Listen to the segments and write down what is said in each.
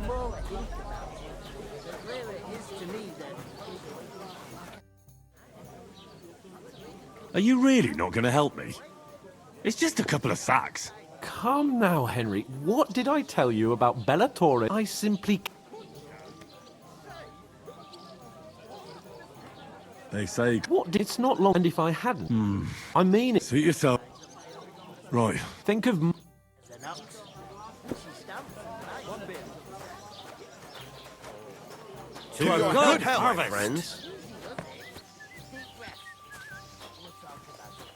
more I think about it, the clearer it is to me that Are you really not going to help me? It's just a couple of sacks. Come now, Henry. What did I tell you about Bellator? I simply... They say... What? It's not long, and if I hadn't... I mean it. Suit yourself. Right. Think of... an ox. She stamps right. One bit. To a good harvest. friends. Deep breath. We'll talk about it.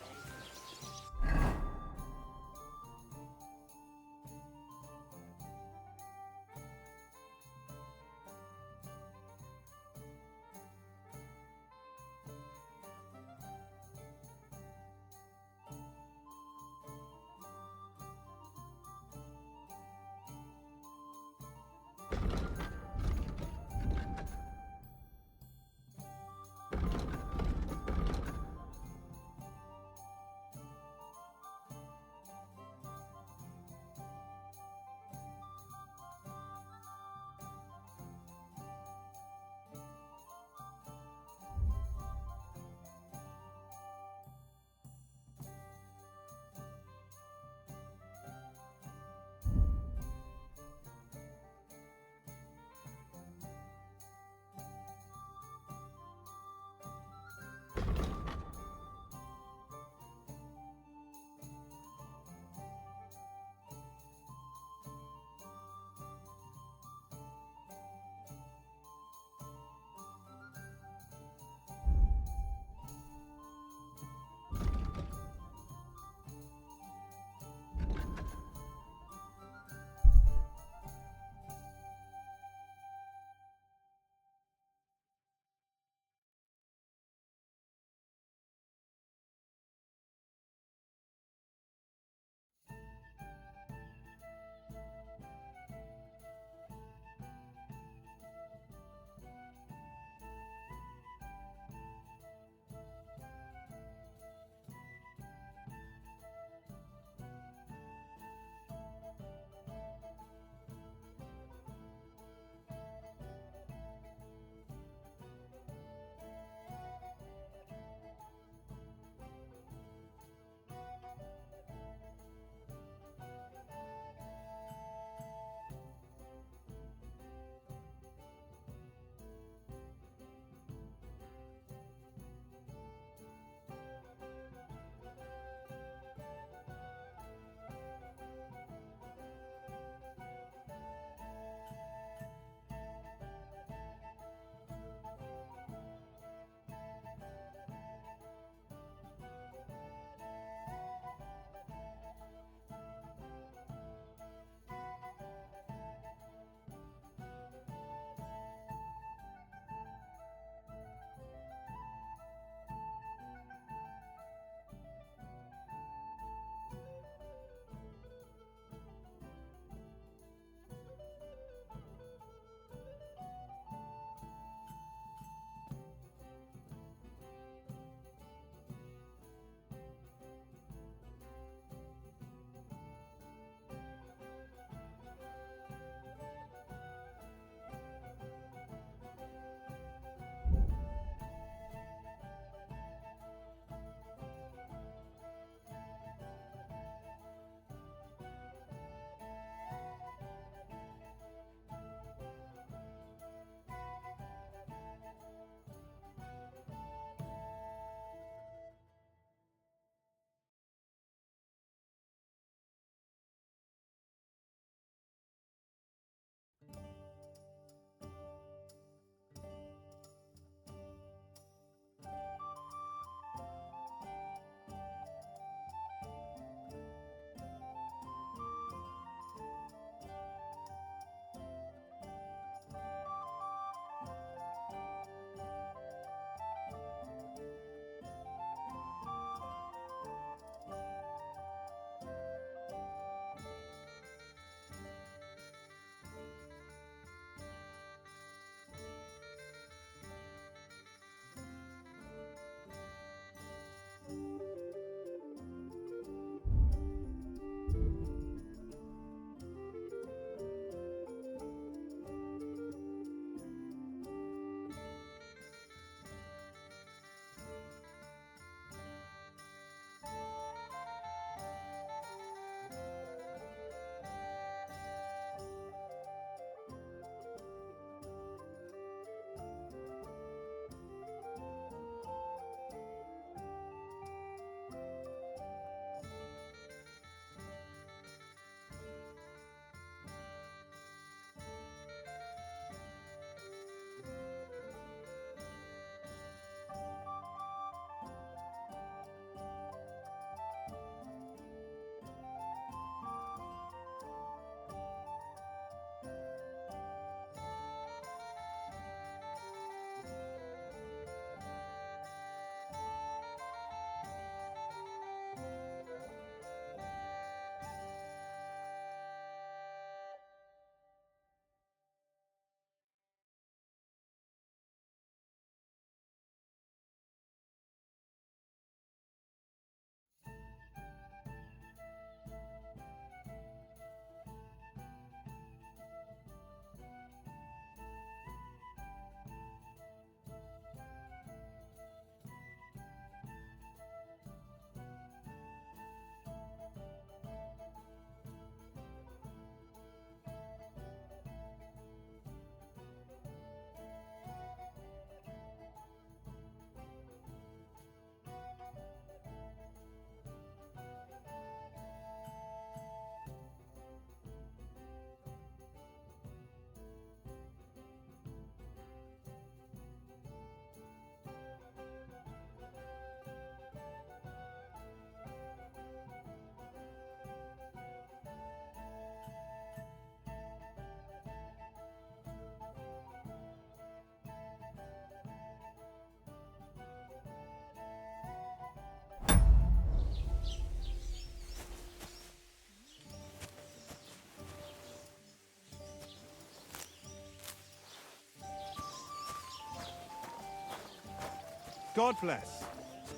God bless.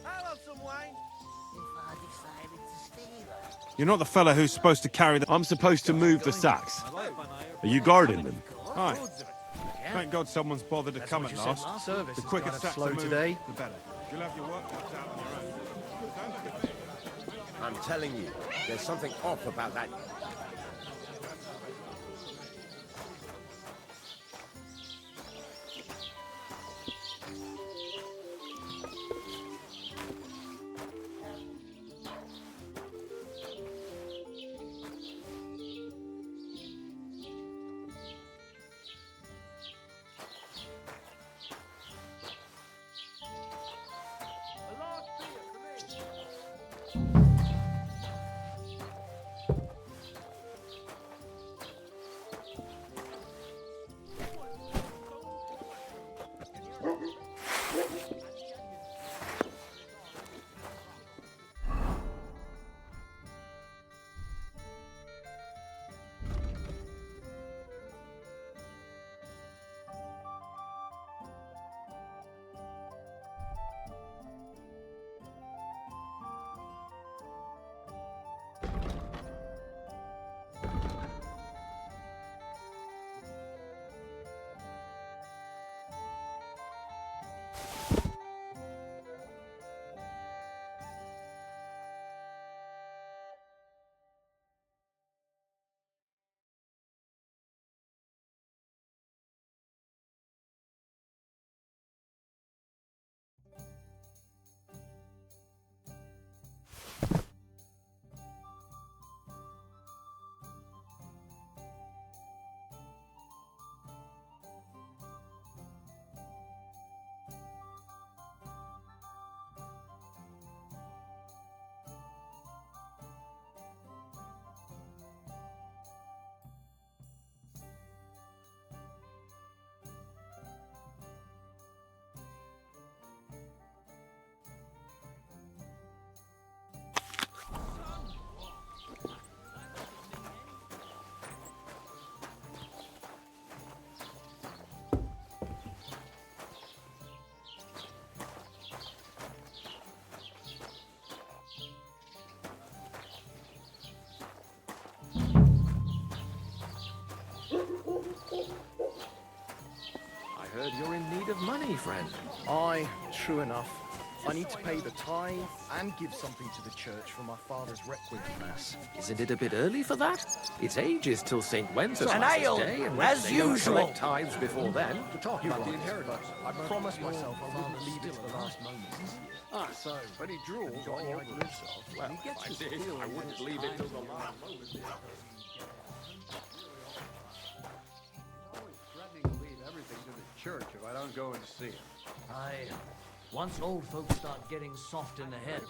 I'll have some wine. If I decided to steal her. You're not the fella who's supposed to carry the... I'm supposed to move the sacks. Are you guarding them? Hi. Thank God someone's bothered to come at last. The quicker sacks slow are moved, today. the better. You'll have your work cut out on your own. Don't look at me. I'm telling you, there's something off about that. I heard you're in need of money, friend. Aye, true enough. I need to pay the tithe and give something to the church for my father's requiem mass. Isn't it a bit early for that? It's ages till St. Wenceslas' An ale, Day, and as they don't usual. collect tithes before then. To talk about the inheritance, I promised myself I wouldn't leave it to the last moment. So, but he drools all over himself. Well, if I did, I wouldn't leave it till the last moment. Always threatening to leave everything to the church if I don't go and see him. Aye. Once old folks start getting soft in the head.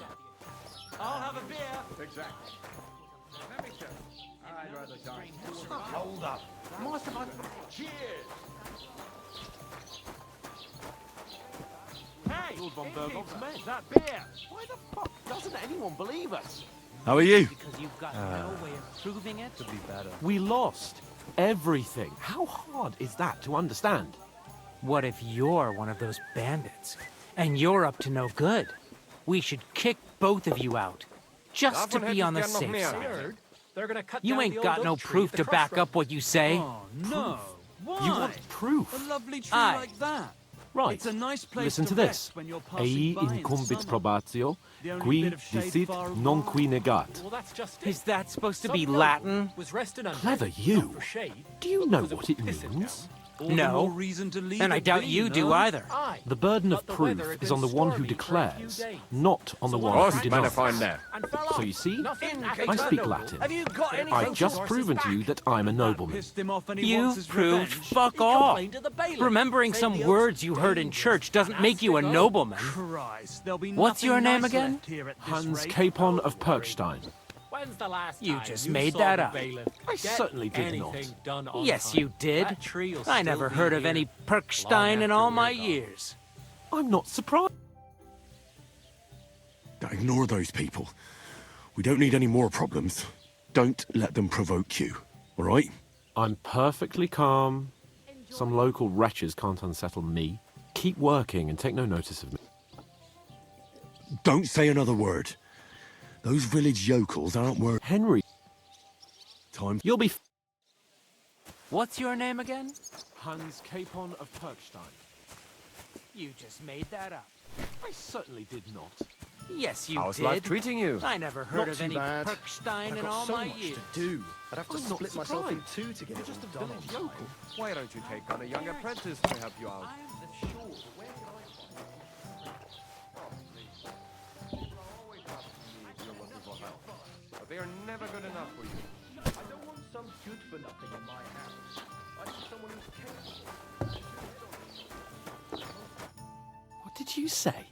I'll have a beer. Exactly. Let me tell you, I'd rather die. Hold up. Cheers. Hey, Lord von Berghoff's men. that beer. Why the fuck doesn't anyone believe us? How are you? Because you've got no way of proving it. We lost everything. How hard is that to understand? What if you're one of those bandits? And you're up to no good? We should kick both of you out. Just to be on the safe side. They're gonna cut You down ain't the got old no oak tree proof at the to back up crossroads. what you say. No. Why? You want proof? A lovely tree Aye. like that. Right. It's a nice place Listen to rest this. when you're Ei passing by in incumbit summer. probatio, The only qui bit of shade dicit far non above. qui negat. Well, that's just it. Is that supposed to be Some Latin? noble was rested under Clever it, you. not for shade, Do you but know because what it piss means? down. All the No. more reason to leave And I it doubt be, you do no? either. Aye. The burden of But the proof weather had is been on the one who stormy for a few declares, days. not on the So one what who happened? denies. now. And fell So off. you see, Nothing I happened. speak Latin. Have you got anything? I've just horse's proven to back. you that I'm a nobleman. Pissed him off and he wants You've his proved revenge. fuck He off. complained to the bailiff. Remembering Said some the oath's words you heard in dangerous. church doesn't That's make you a the goal. nobleman. Christ, there'll be What's nothing your name nice again? left here at this Hans rate. Capon of Perkstein. When's the last You time just you made saw that the up. bailiff I get certainly did not. anything done on Yes, time? you did. That tree'll I still never be heard of here any long Perkstein in after all we're my gone. years. I'm not surprised. Ignore those people. We don't need any more problems. Don't let them provoke you, all right? I'm perfectly calm. Some local wretches can't unsettle me. Keep working and take no notice of me. Don't say another word. Those village yokels aren't worth... Henry, Time. you'll be... What's your name again? Hans Capon of Perkstein. You just made that up. I certainly did not. Yes, you How's did. life treating you? I never heard Not of too any bad. Perkstein I've in got all so my much years. to do. I'd have to I'm not split myself in surprised. two to get You're it just all a done on village time. yokel. Why don't you take on a young apprentice to help you out? But they are never good enough for you. I don't want some good for nothing in my house. I need someone who's capable. What did you say?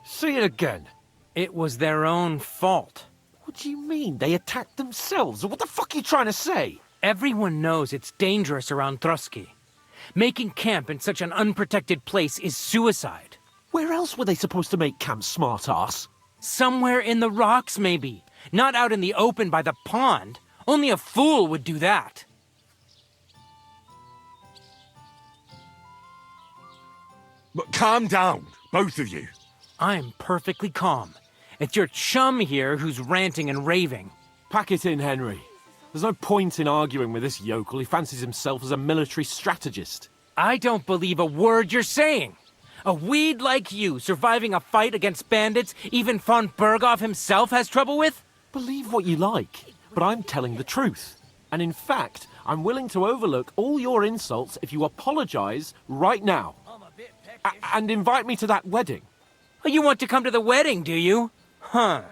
Say it again. It was their own fault. What do you mean? They attacked themselves? What the fuck are you trying to say? Everyone knows it's dangerous around Trotsky. Making camp in such an unprotected place is suicide. Where else were they supposed to make camp, smart-ass? Somewhere in the rocks, maybe. Not out in the open by the pond. Only a fool would do that. But calm down, both of you. I'm perfectly calm. It's your chum here who's ranting and raving. Pack it in, Henry. There's no point in arguing with this yokel. He fancies himself as a military strategist. I don't believe a word you're saying. A weed like you surviving a fight against bandits even von Berghoff himself has trouble with? Believe what you like, but I'm telling the truth. And in fact, I'm willing to overlook all your insults if you apologize right now. And invite me to that wedding. Oh, you want to come to the wedding, do you? Huh.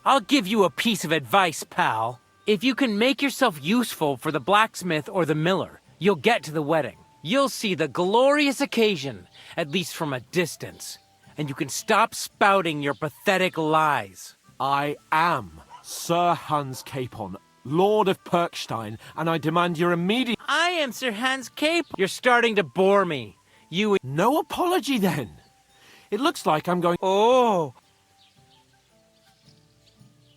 I'll give you a piece of advice, pal. If you can make yourself useful for the blacksmith or the miller, you'll get to the wedding. You'll see the glorious occasion, at least from a distance. And you can stop spouting your pathetic lies. I am Sir Hans Capon, Lord of Perkstein, and I demand your immediate... I am Sir Hans Cape. You're starting to bore me. You... No apology, then. It looks like I'm going... Oh!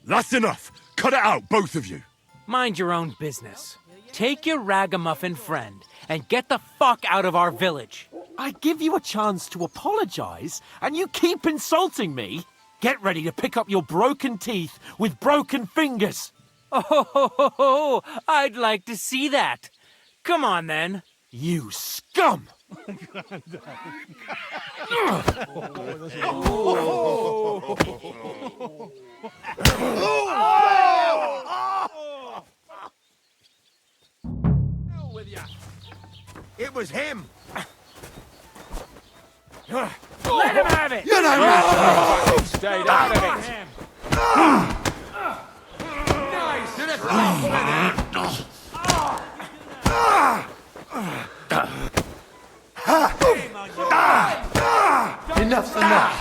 That's enough. Cut it out, both of you. Mind your own business. Take your ragamuffin friend and get the fuck out of our village. I give you a chance to apologize, and you keep insulting me? Get ready to pick up your broken teeth with broken fingers. Oh, I'd like to see that. Come on, then. You scum! It was him! Let him have it! You know Stayed out of it! Nice! To the top with Enough's enough.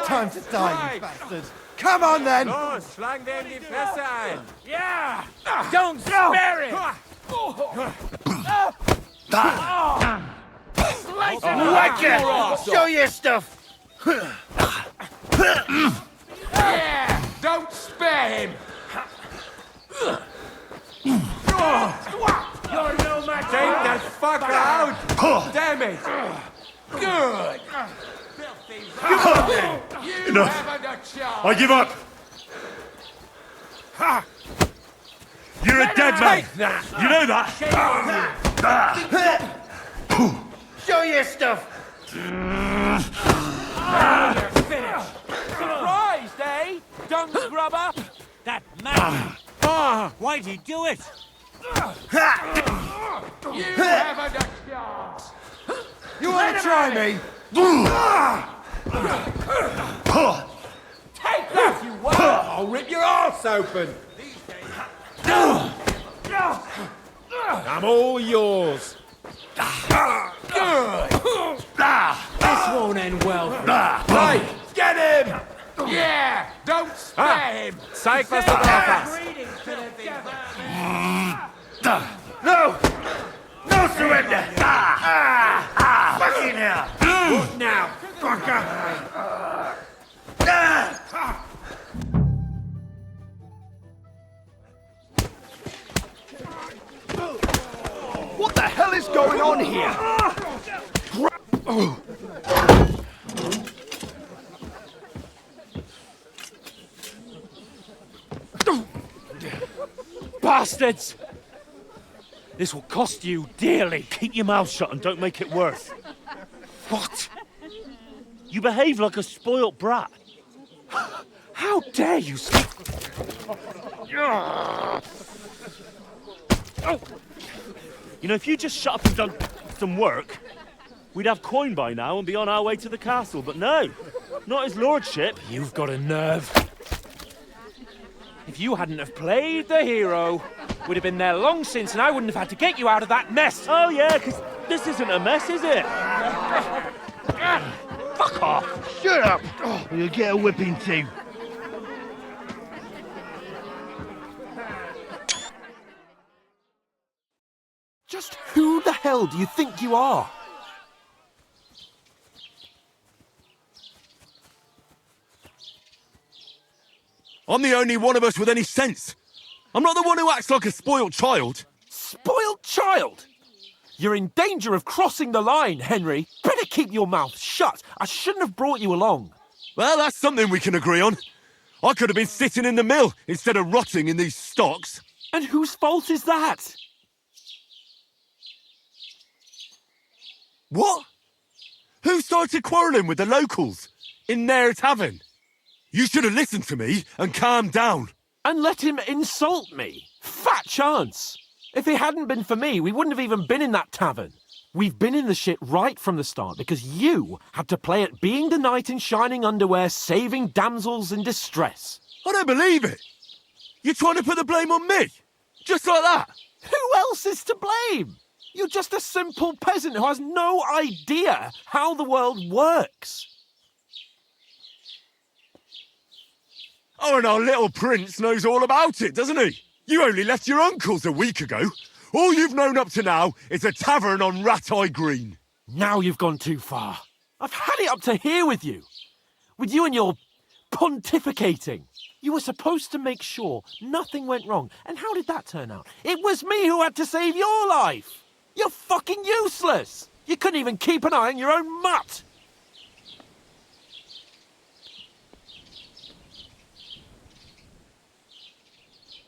Time to die, you bastard. Come on, then. Los, schlag dem die Fresse ein! Yeah! Don't spare it! Slice him Whack it! Show your stuff. Yeah! Don't spare him! You're no match. Take that fucker out! Damn it! Good! You Enough. haven't a chance! I give up. You're a dead man. You know that. Show your stuff. You're finished. Surprised, eh? Dung grubber? That man. Why'd he do it? You haven't a chance! You want to try me? Take that, you won't! I'll rip your arse open! I'm all yours! Good! This won't end well. Right, get him! Yeah! Don't spare him! Zeig, was du drauf hast! No! No surrender! Fucking hell! What now, fucker? What the hell is going on here? bastards! This will cost you dearly. Keep your mouth shut and don't make it worse. What? You behave like a spoilt brat. How dare you speak? You know, if you just shut up and done some work, we'd have coin by now and be on our way to the castle. But no, not his lordship. You've got a nerve. If you hadn't have played the hero, we'd have been there long since and I wouldn't have had to get you out of that mess. Oh yeah, because this isn't a mess, is it? Fuck off! Shut up! Oh, you'll get a whipping too. Just who the hell do you think you are? I'm the only one of us with any sense. I'm not the one who acts like a spoiled child. Spoiled child? You're in danger of crossing the line, Henry. Better keep your mouth shut. I shouldn't have brought you along. Well, that's something we can agree on. I could have been sitting in the mill instead of rotting in these stocks. And whose fault is that? What? Who started quarrelling with the locals in their tavern? You should have listened to me and calmed down. And let him insult me. Fat chance. If it hadn't been for me, we wouldn't have even been in that tavern. We've been in the shit right from the start because you had to play at being the knight in shining underwear, saving damsels in distress. I don't believe it. You're trying to put the blame on me? Just like that? Who else is to blame? You're just a simple peasant who has no idea how the world works. Oh, and our little prince knows all about it, doesn't he? You only left your uncle's a week ago. All you've known up to now is a tavern on Rat-Eye Green. Now you've gone too far. I've had it up to here with you. With you and your pontificating. You were supposed to make sure nothing went wrong. And how did that turn out? It was me who had to save your life. You're fucking useless. You couldn't even keep an eye on your own mutt.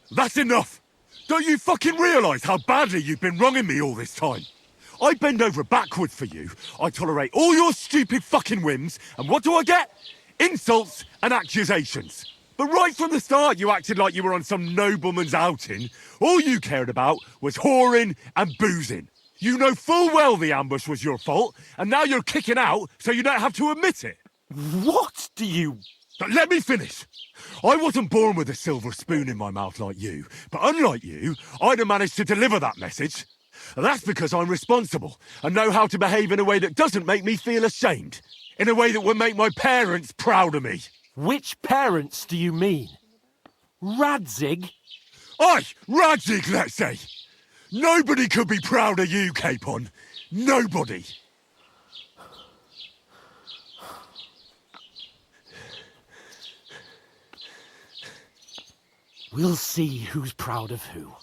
That's enough! Don't you fucking realise how badly you've been wronging me all this time? I bend over backwards for you, I tolerate all your stupid fucking whims, and what do I get? Insults and accusations. But right from the start you acted like you were on some nobleman's outing. All you cared about was whoring and boozing. You know full well the ambush was your fault, and now you're kicking out so you don't have to admit it. What do you... But let me finish. I wasn't born with a silver spoon in my mouth like you, but unlike you, I'd have managed to deliver that message. That's because I'm responsible and know how to behave in a way that doesn't make me feel ashamed. In a way that would make my parents proud of me. Which parents do you mean? Radzig? Aye, Radzig, let's say. Nobody could be proud of you, Capon. Nobody. We'll see who's proud of who.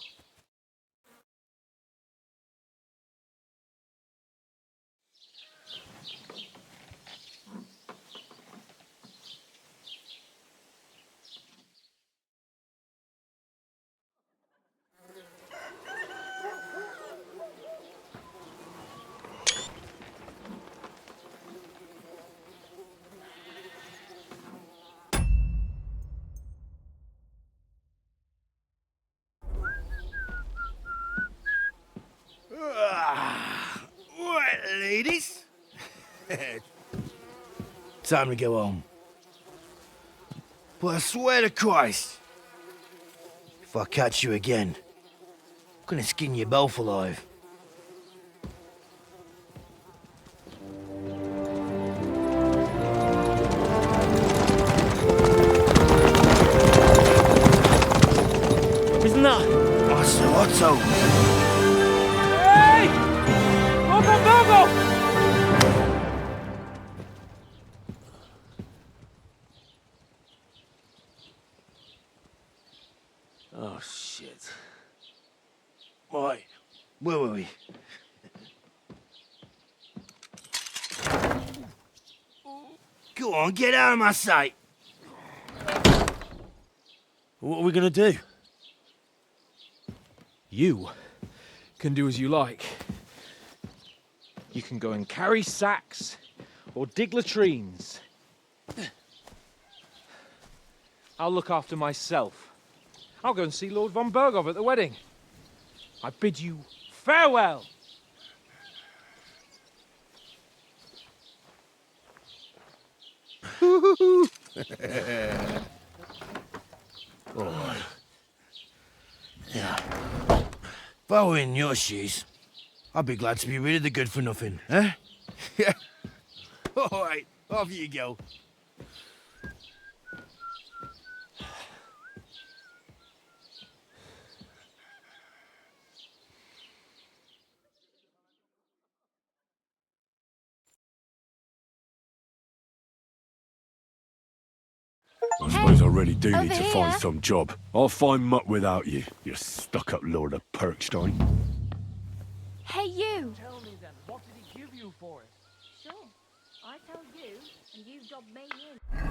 Right, ladies. Time to go home. But I swear to Christ, if I catch you again, I'm gonna skin you both alive. Isn't that? Otto. Hey! Go! Oh, shit. Right, where were we? Go on, get out of my sight. What are we gonna do? You can do as you like. You can go and carry sacks or dig latrines. I'll look after myself. I'll go and see Lord von Berghoff at the wedding. I bid you farewell. Oh. Yeah. If I were in your shoes, I'd be glad to be rid of the good for nothing, eh? Yeah. All right, off you go. I suppose I really do need over to here. find some job. I'll find muck without you, you stuck-up Lord of Perkstein. Hey, you! Tell me then, what did he give you for it? Sure. I tell you, and you dob me in.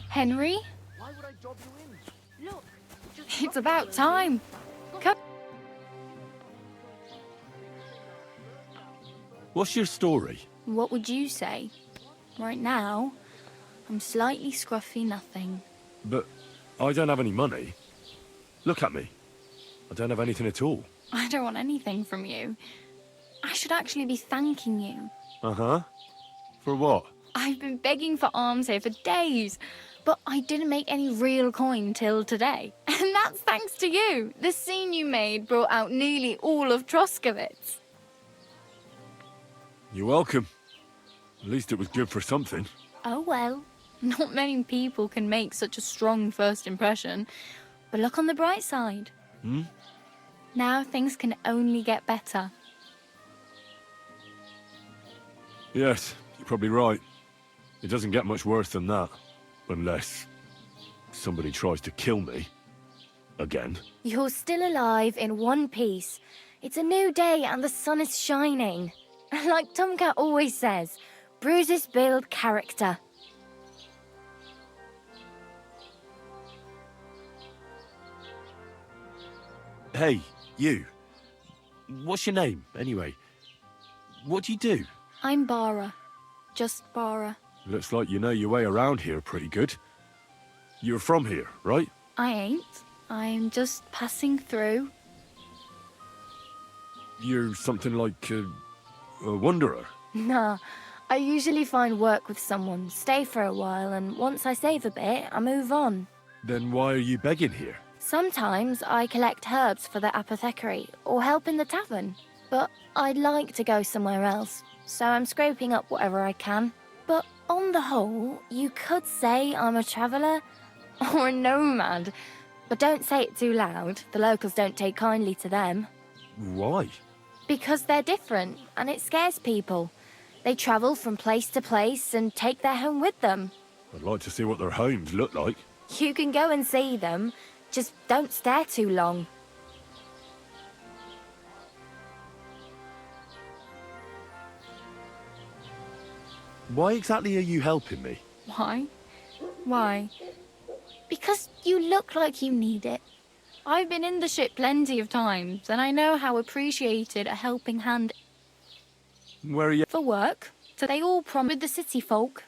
Henry? Why would I dob you in? Look, it's about time. Come. What's your story? What would you say? Right now, I'm slightly scruffy nothing. But I don't have any money. Look at me. I don't have anything at all. I don't want anything from you. I should actually be thanking you. Uh-huh. For what? I've been begging for alms here for days, but I didn't make any real coin till today. And that's thanks to you. The scene you made brought out nearly all of Troskowitz. You're welcome. At least it was good for something. Oh well, not many people can make such a strong first impression. But look on the bright side. Hmm? Now things can only get better. Yes, you're probably right. It doesn't get much worse than that. Unless somebody tries to kill me. Again. You're still alive in one piece. It's a new day and the sun is shining. Like Tomcat always says, bruises build character. Hey, you. What's your name, anyway? What do you do? I'm Bara. Just Bara. Looks like you know your way around here pretty good. You're from here, right? I ain't. I'm just passing through. You're something like a wanderer. Nah, I usually find work with someone, stay for a while, and once I save a bit, I move on. Then why are you begging here? Sometimes I collect herbs for the apothecary or help in the tavern. But I'd like to go somewhere else, so I'm scraping up whatever I can. But on the whole, you could say I'm a traveller or a nomad. But don't say it too loud. The locals don't take kindly to them. Why? Because they're different, and it scares people. They travel from place to place and take their home with them. I'd like to see what their homes look like. You can go and see them, just don't stare too long. Why exactly are you helping me? Why? Why? Because you look like you need it. I've been in the ship plenty of times, and I know how appreciated a helping hand Where are you? for work. So they all promise the city folk.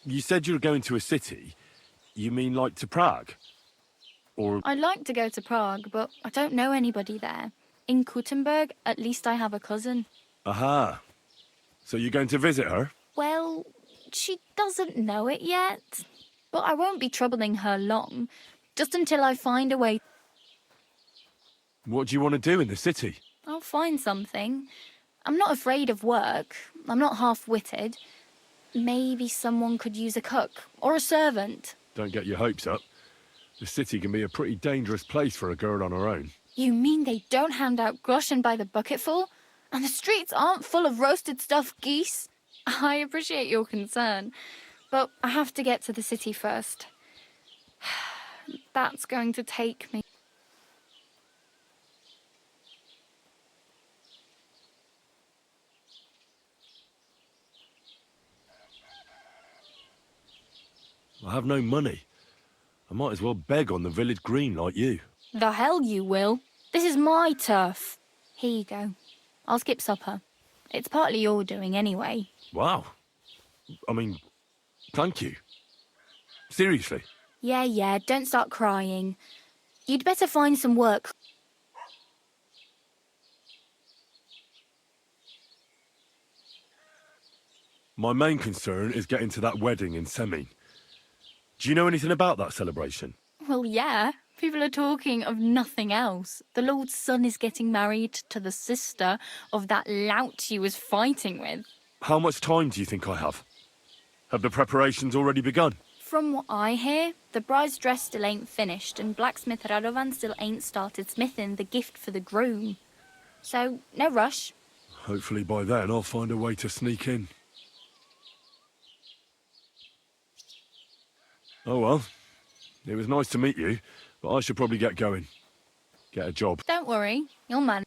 You said you were going to a city. You mean like to Prague? Or... I'd like to go to Prague, but I don't know anybody there. In Kuttenberg, at least I have a cousin. Aha. So you're going to visit her? Well, she doesn't know it yet. But I won't be troubling her long, just until I find a way. What do you want to do in the city? I'll find something. I'm not afraid of work. I'm not half-witted. Maybe someone could use a cook or a servant. Don't get your hopes up. The city can be a pretty dangerous place for a girl on her own. You mean they don't hand out groschen by the bucketful? And the streets aren't full of roasted stuffed geese. I appreciate your concern, but I have to get to the city first. That's going to take me. I have no money. I might as well beg on the village green like you. The hell you will. This is my turf. Here you go. I'll skip supper. It's partly your doing anyway. Wow. I mean, thank you. Seriously. Yeah, don't start crying. You'd better find some work. My main concern is getting to that wedding in Semin. Do you know anything about that celebration? Well, yeah. People are talking of nothing else. The Lord's son is getting married to the sister of that lout you was fighting with. How much time do you think I have? Have the preparations already begun? From what I hear, the bride's dress still ain't finished, and blacksmith Radovan still ain't started smithing the gift for the groom. So, no rush. Hopefully by then I'll find a way to sneak in. Oh well, it was nice to meet you, but I should probably get going. Get a job. Don't worry, you'll manage.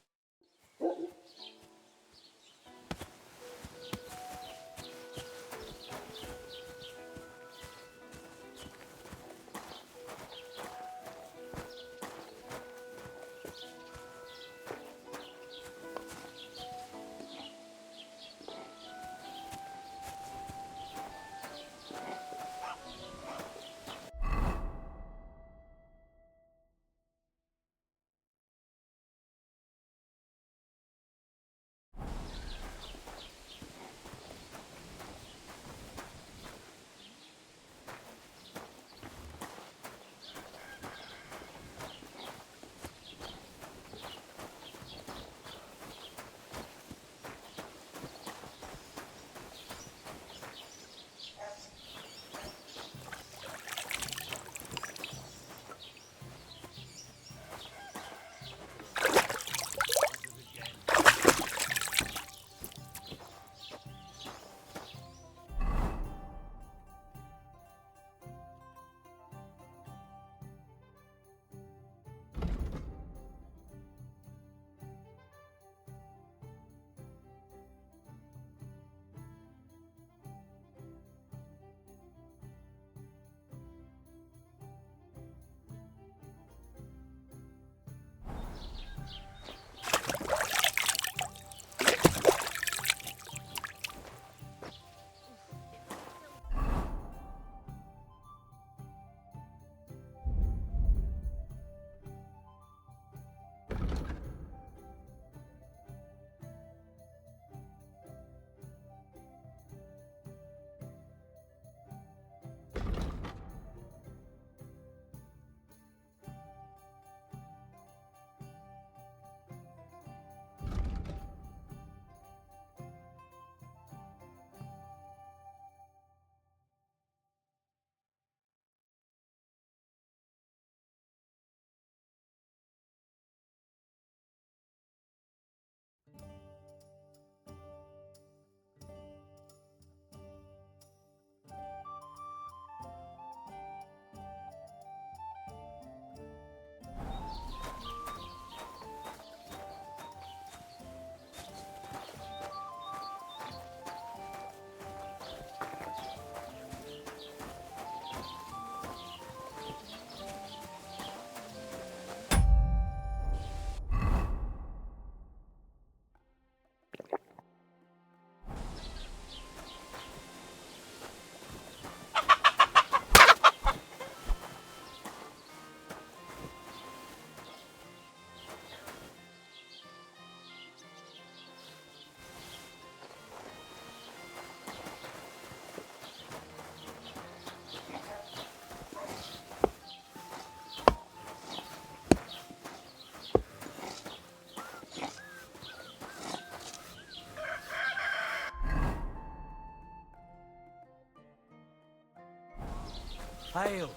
Hail!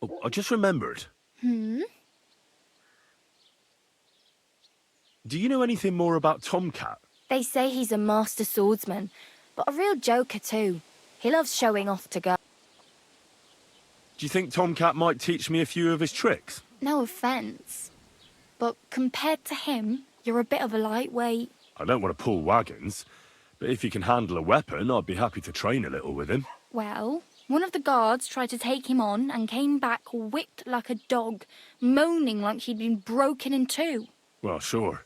Oh, I just remembered. Hmm? Do you know anything more about Tomcat? They say he's a master swordsman, but a real joker too. He loves showing off to girls. Do you think Tomcat might teach me a few of his tricks? No offence, but compared to him, you're a bit of a lightweight. I don't want to pull wagons, but if he can handle a weapon, I'd be happy to train a little with him. Well, one of the guards tried to take him on and came back whipped like a dog, moaning like he'd been broken in two. Well, sure.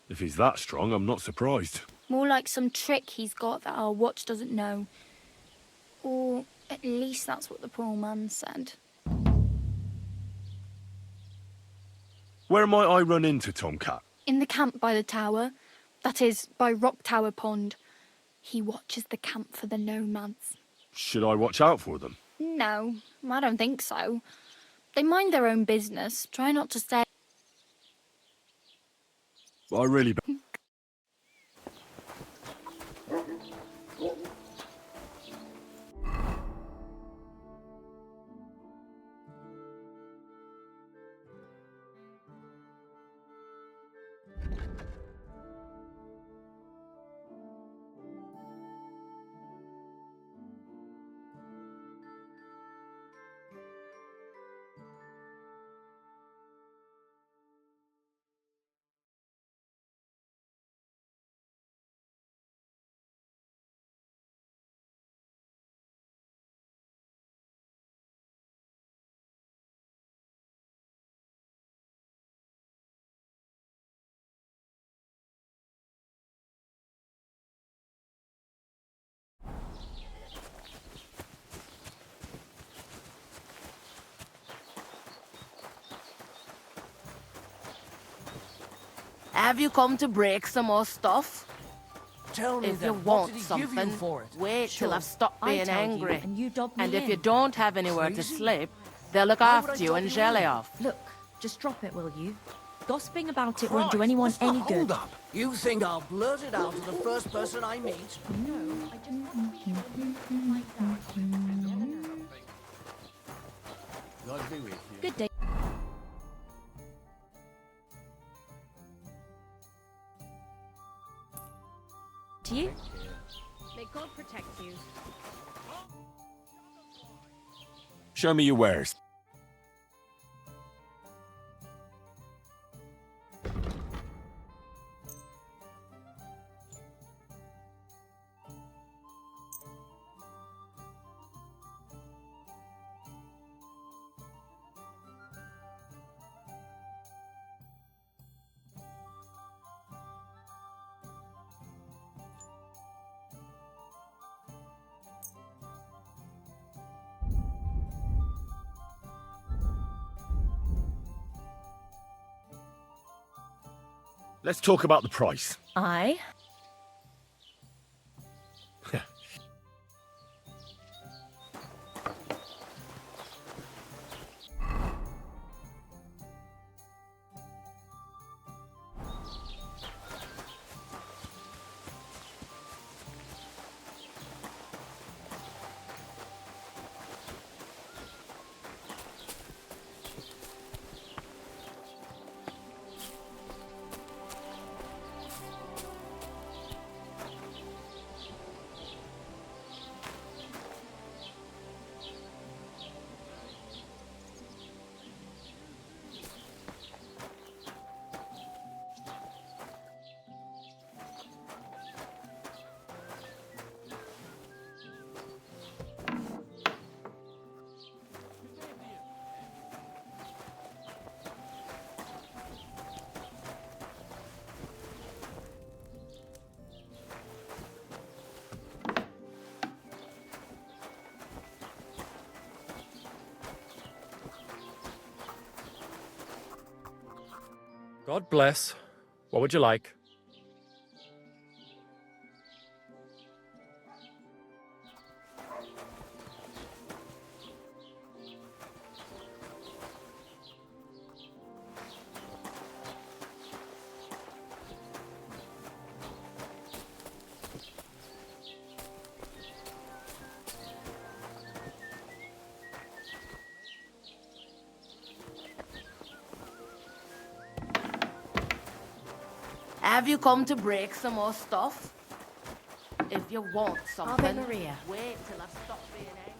If he's that strong, I'm not surprised. More like some trick he's got that our watch doesn't know. Or at least that's what the poor man said. Where might I run into Tomcat? In the camp by the tower. That is, by Rock Tower Pond. He watches the camp for the nomads. Should I watch out for them? No, I don't think so. They mind their own business. Try not to stay. I really... Have you come to break some more stuff? Tell me If then, you what want did he give something, you for it? wait till Sure, I've stopped I being tell you, angry. and you dob me And if in. you don't have anywhere to Crazy? sleep, they'll look Why would I after you dob and you jelly in? off. Look, just drop it, will you? Gossiping about it Christ, won't do anyone what's the any good. hold up? You think I'll blurt it out to the first person I meet? No, I just want to be like that. God be with you. Good day. To you. May God protect you. Show me your wares. Let's talk about the price. Aye. God bless. What would you like? Have you come to break some more stuff? If you want something, Maria. wait till I stop being angry.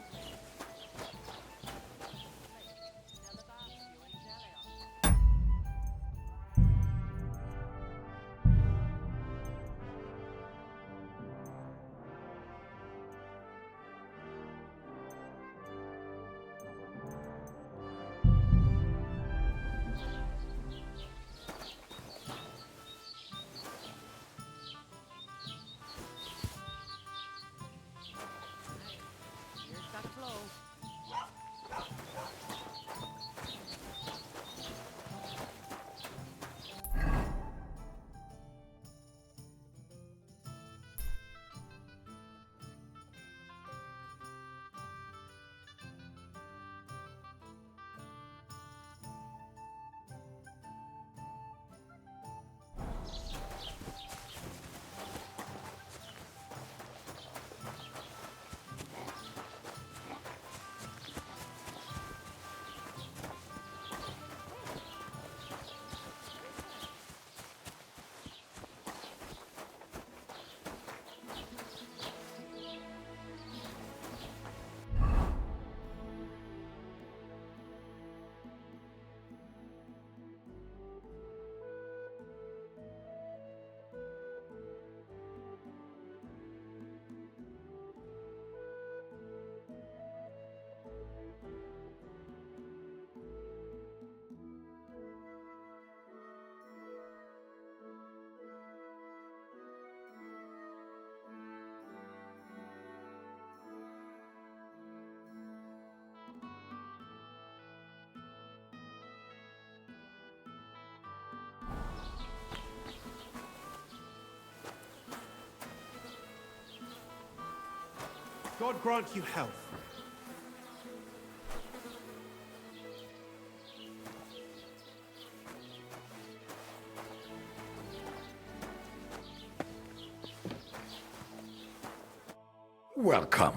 God grant you health. Welcome.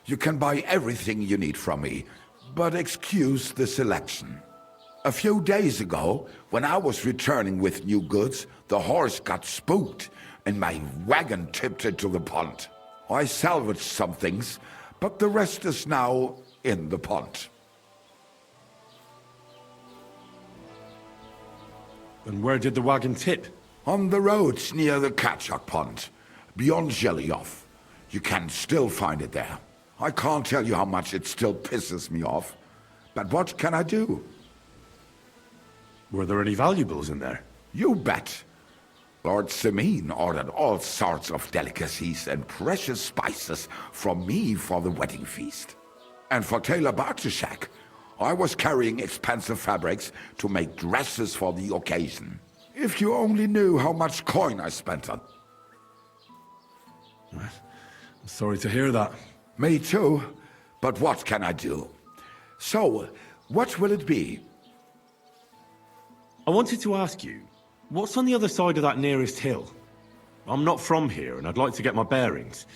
You can buy everything you need from me, but excuse the selection. A few days ago, when I was returning with new goods, the horse got spooked and my wagon tipped into the pond. I salvaged some things, but the rest is now in the pond. And where did the wagon tip? On the roads near the Katchak Pond, beyond Jelioff. You can still find it there. I can't tell you how much it still pisses me off, but what can I do? Were there any valuables in there? You bet. Lord Simeon ordered all sorts of delicacies and precious spices from me for the wedding feast. And for Taylor Bartuszak, I was carrying expensive fabrics to make dresses for the occasion. If you only knew how much coin I spent on. I'm sorry to hear that. Me too, but what can I do? So, what will it be? I wanted to ask you, what's on the other side of that nearest hill? I'm not from here, and I'd like to get my bearings.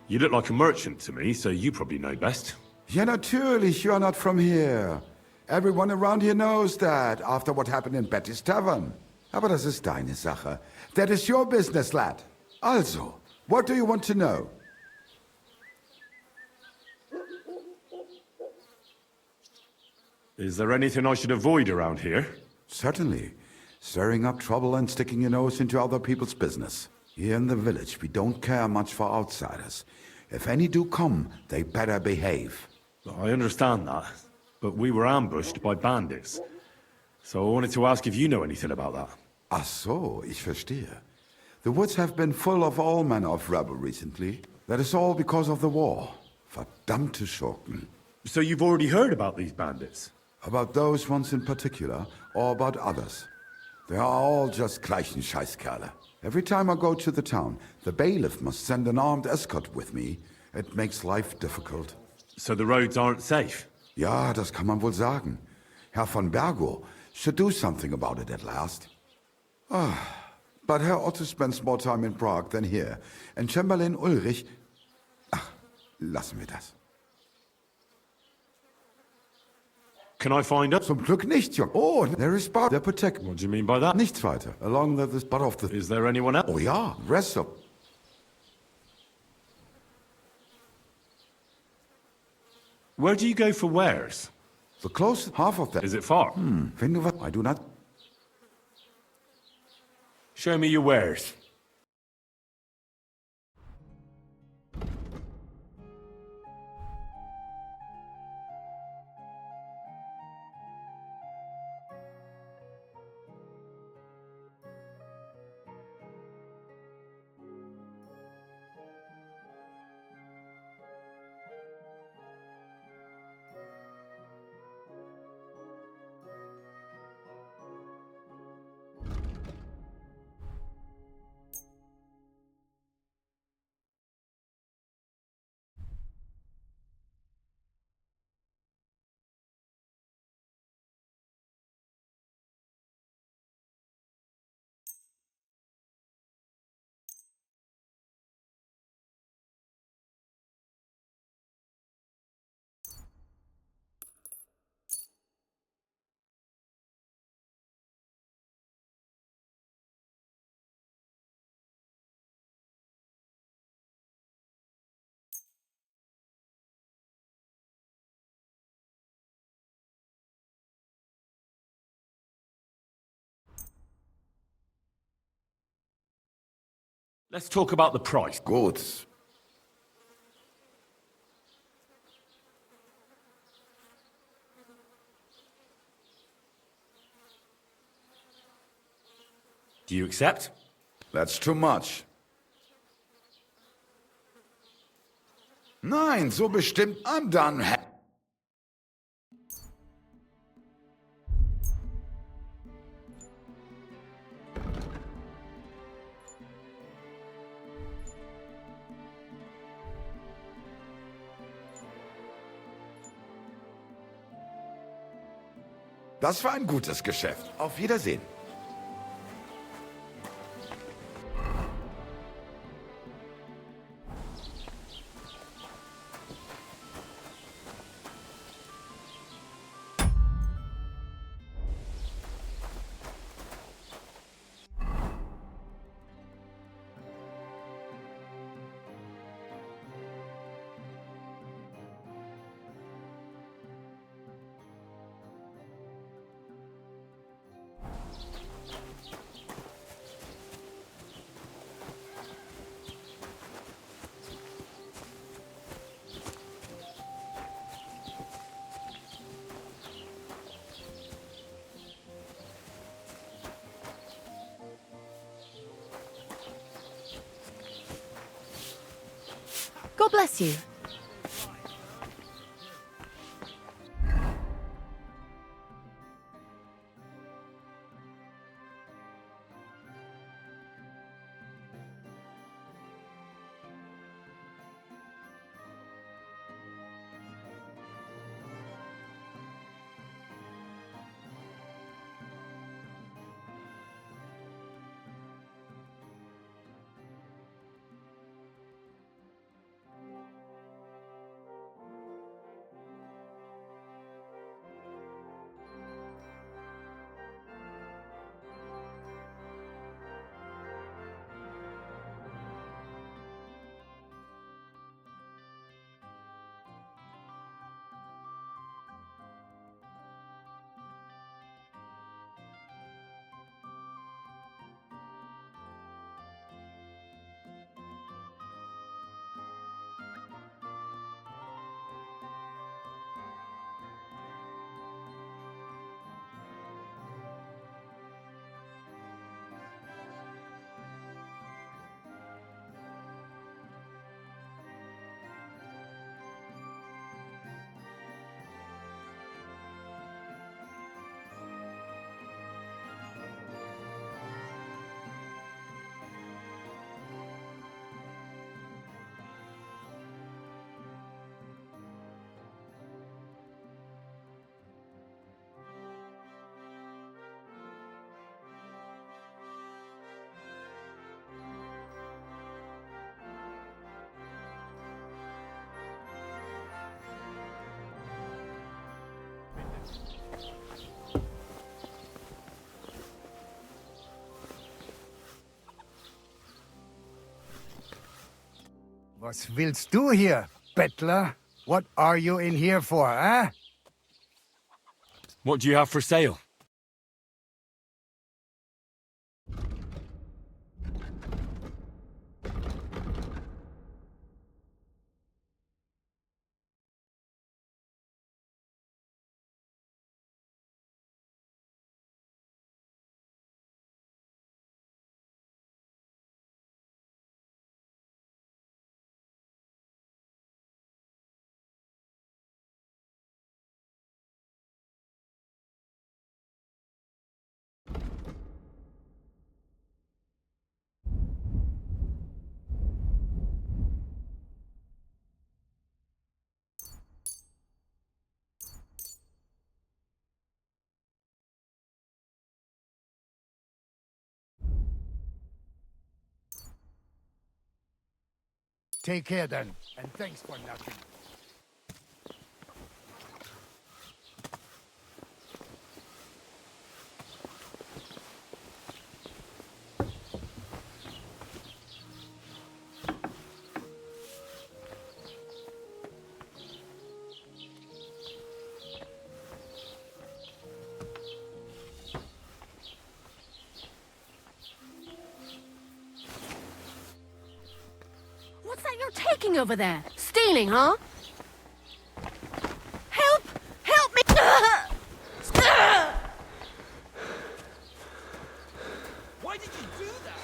You look like a merchant to me, so you probably know best. Ja, natürlich, you are not from here. Everyone around here knows that, after what happened in Betty's Tavern. Aber das ist deine Sache. That is your business, lad. Also, what do you want to know? Is there anything I should avoid around here? Certainly. Stirring up trouble and sticking your nose into other people's business. Here in the village, we don't care much for outsiders. If any do come, they better behave. I understand that, but we were ambushed by bandits. So I wanted to ask if you know anything about that. Ach so, ich verstehe. The woods have been full of all manner of rebel recently. That is all because of the war. Verdammte Schurken. So you've already heard about these bandits? About those ones in particular, or about others. They are all just gleichen Scheißkerle. Every time I go to the town, the bailiff must send an armed escort with me. It makes life difficult. So the roads aren't safe? Ja, das kann man wohl sagen. Herr von Bergo should do something about it at last. But Herr Otto spends more time in Prague than here, and Chamberlain Ulrich... Ach, lassen wir das. Can I find her? Zum Glück nicht, Jung. Oh, there is part. Der Protect. What do you mean by that? Nichts weiter. Along the butt of the... Is there anyone else? Oh ja, rest of... Where do you go for wares? The close half of that. Is it far? Wenn du was... I do not... Show me your wares. Let's talk about the price. Gut. Do you accept? That's too much. Nein, so bestimmt. I'm done. Das war ein gutes Geschäft. Auf Wiedersehen. God bless you. Was willst du hier, Bettler? What are you in here for, eh? What do you have for sale? Take care then, and thanks for nothing. What's that you're taking over there? Stealing, huh? Help! Help me! Why did you do that?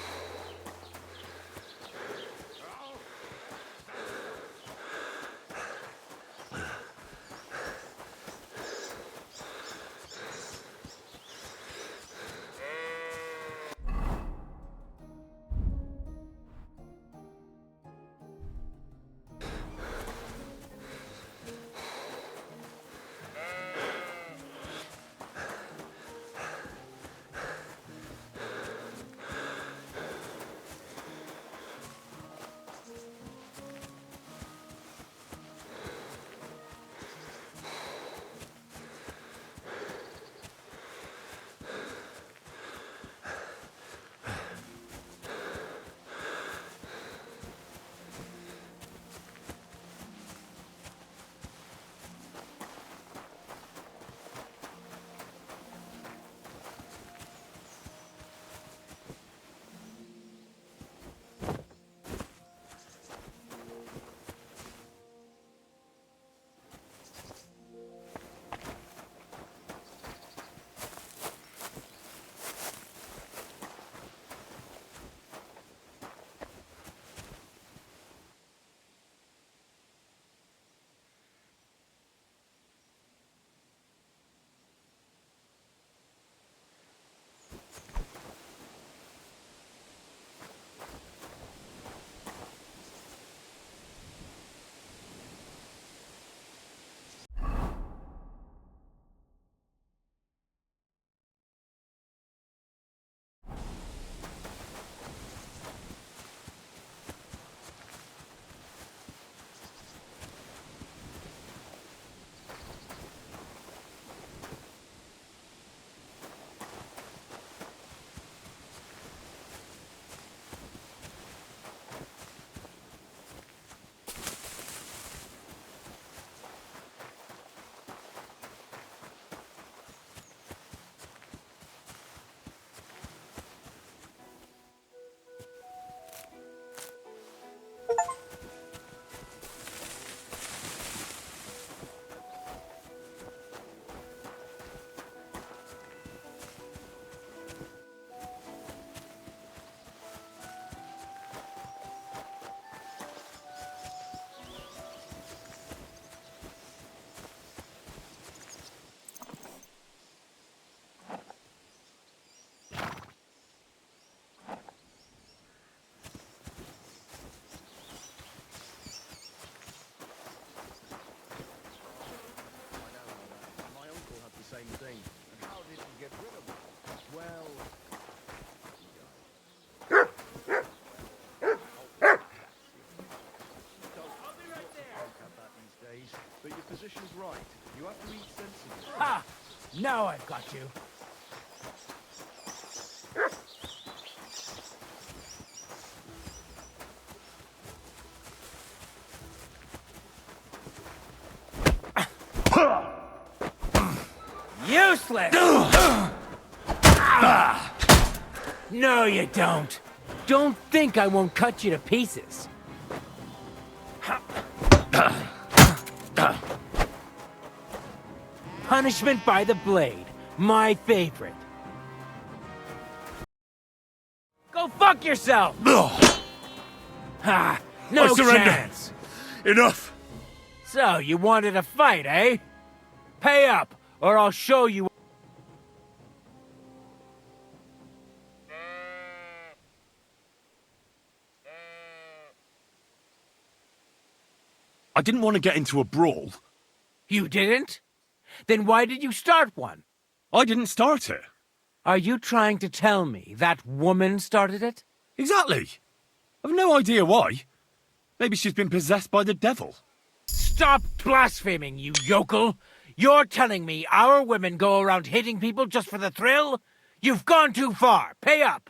same thing. And how did you get rid of it? Well... But your position's right. You have to eat sensibly. Ha! Now I've got you. useless! No, you don't. Don't think I won't cut you to pieces. Punishment by the blade. My favorite. Go fuck yourself! Ha! No I surrender. chance! Enough! So, you wanted a fight, eh? Pay up, or I'll show you. I didn't want to get into a brawl. You didn't? Then why did you start one? I didn't start it. Are you trying to tell me that woman started it? Exactly. I've no idea why. Maybe she's been possessed by the devil. Stop blaspheming, you yokel! You're telling me our women go around hitting people just for the thrill? You've gone too far. Pay up!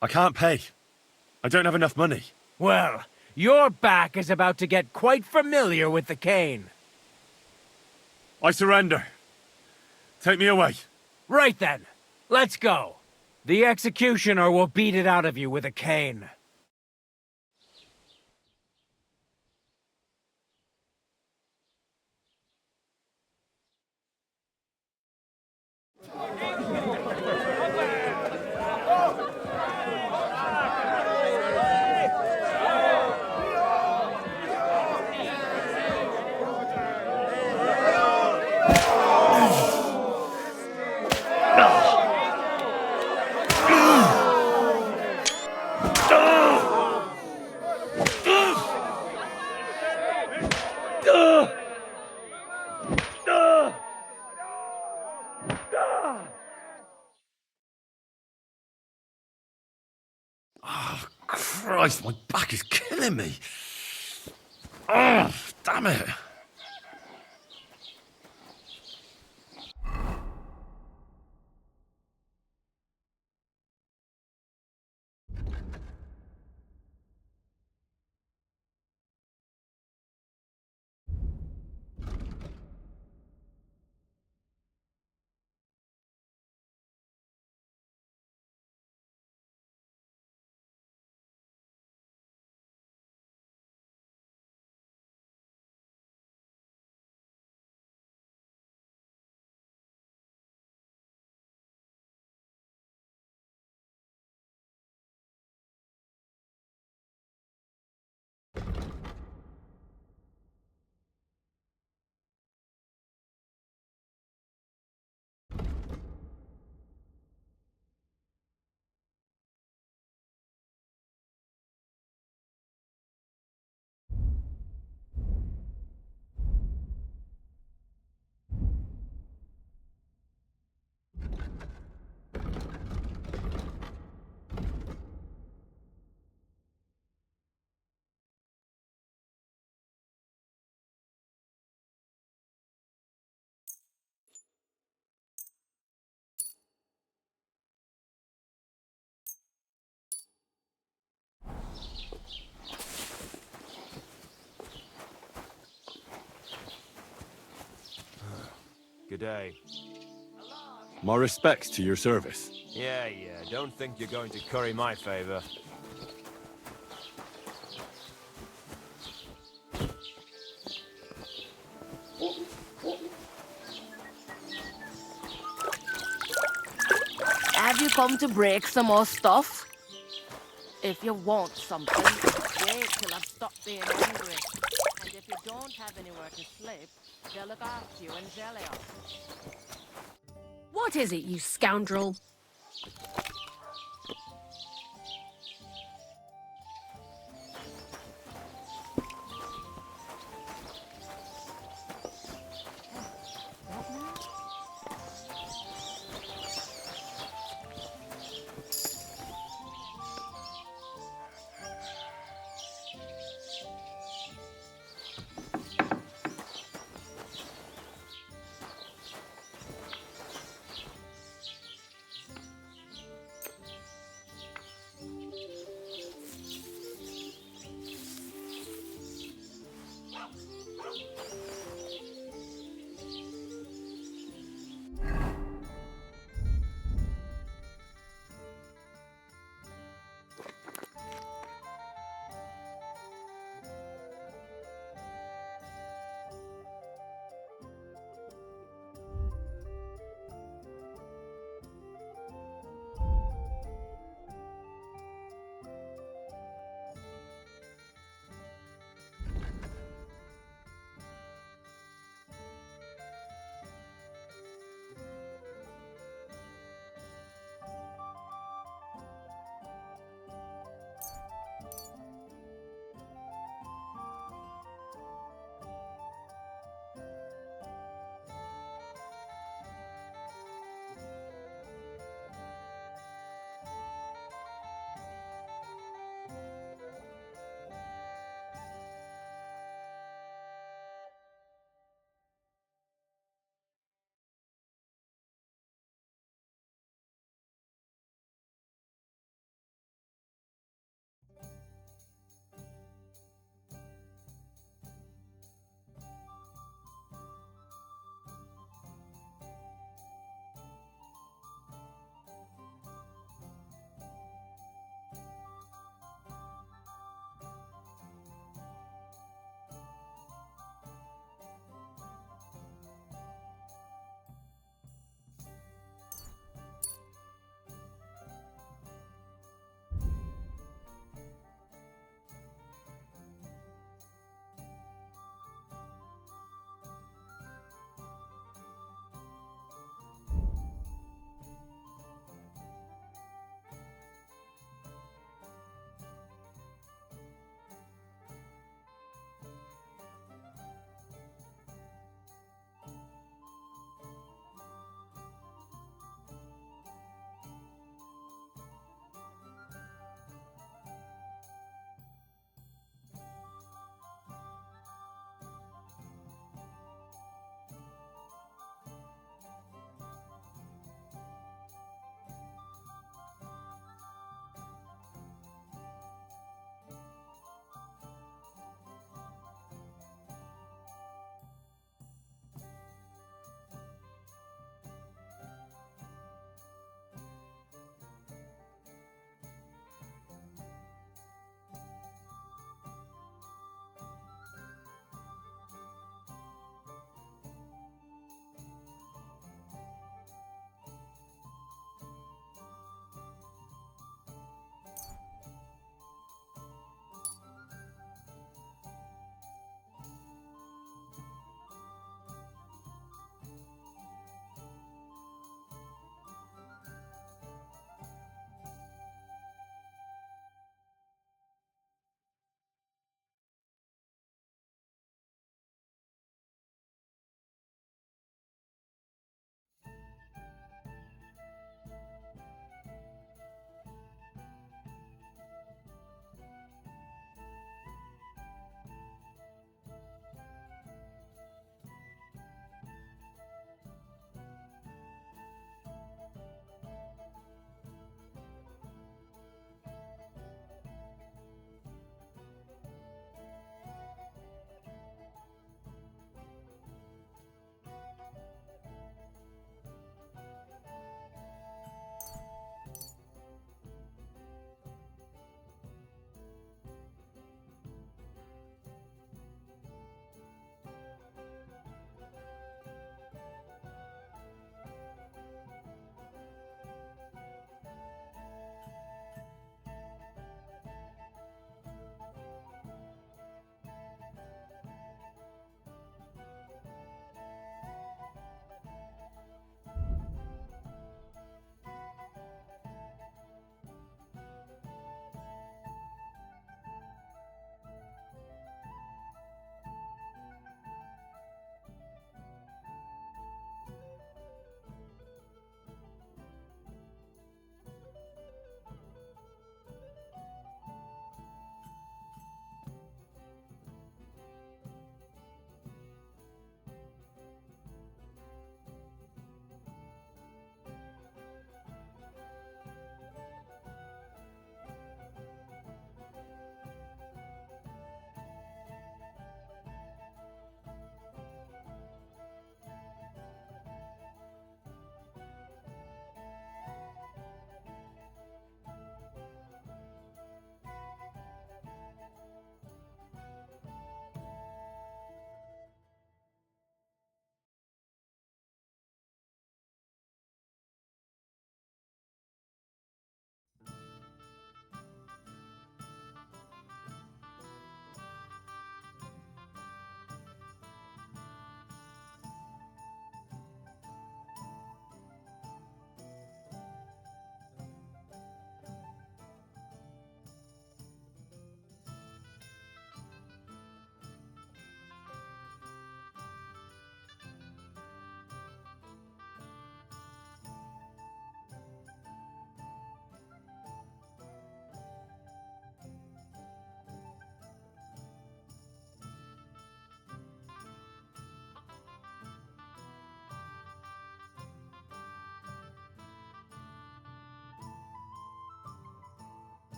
I can't pay. I don't have enough money. Well, your back is about to get quite familiar with the cane. I surrender. Take me away. Right then. Let's go. The executioner will beat it out of you with a cane. Christ, my back is killing me. Oh, damn it. Good day. My respects to your service. Yeah. Don't think you're going to curry my favor. Have you come to break some more stuff? If you want something, wait till I've stopped being angry. And if you don't have anywhere to sleep, they'll look after you in Jellia. What is it, you scoundrel?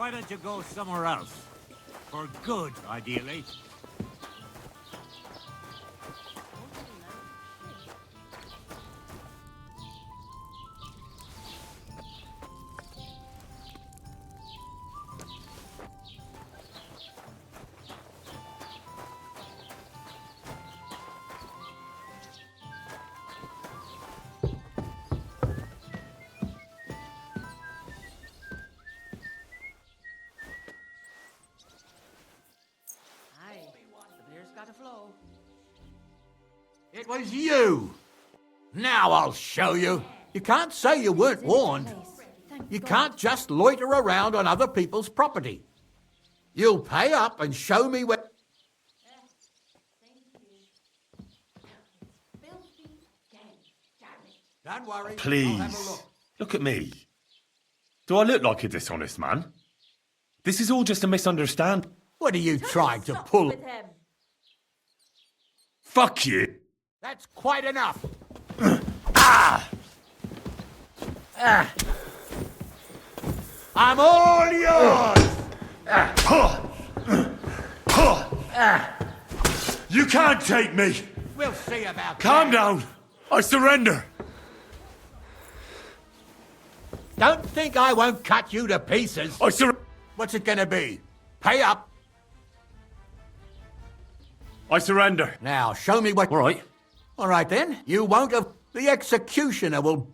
Why don't you go somewhere else? For good, ideally. Aye, the beer's got to flow. It was you! Now I'll show you. You can't say you weren't warned. You can't just loiter around on other people's property. You'll pay up and show me where... Don't worry. I'll have a Please, look. look at me. Do I look like a dishonest man? This is all just a misunderstanding. What are you trying to pull? Fuck you. That's quite enough. I'm all yours! You can't take me! We'll see about Calm that. down! I surrender! Don't think I won't cut you to pieces. What's it gonna be? Pay up. I surrender. Now, show me what... All right. All right, then. You won't have... The executioner will...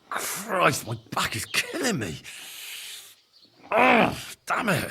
Christ, my back is killing me. Oh, damn it.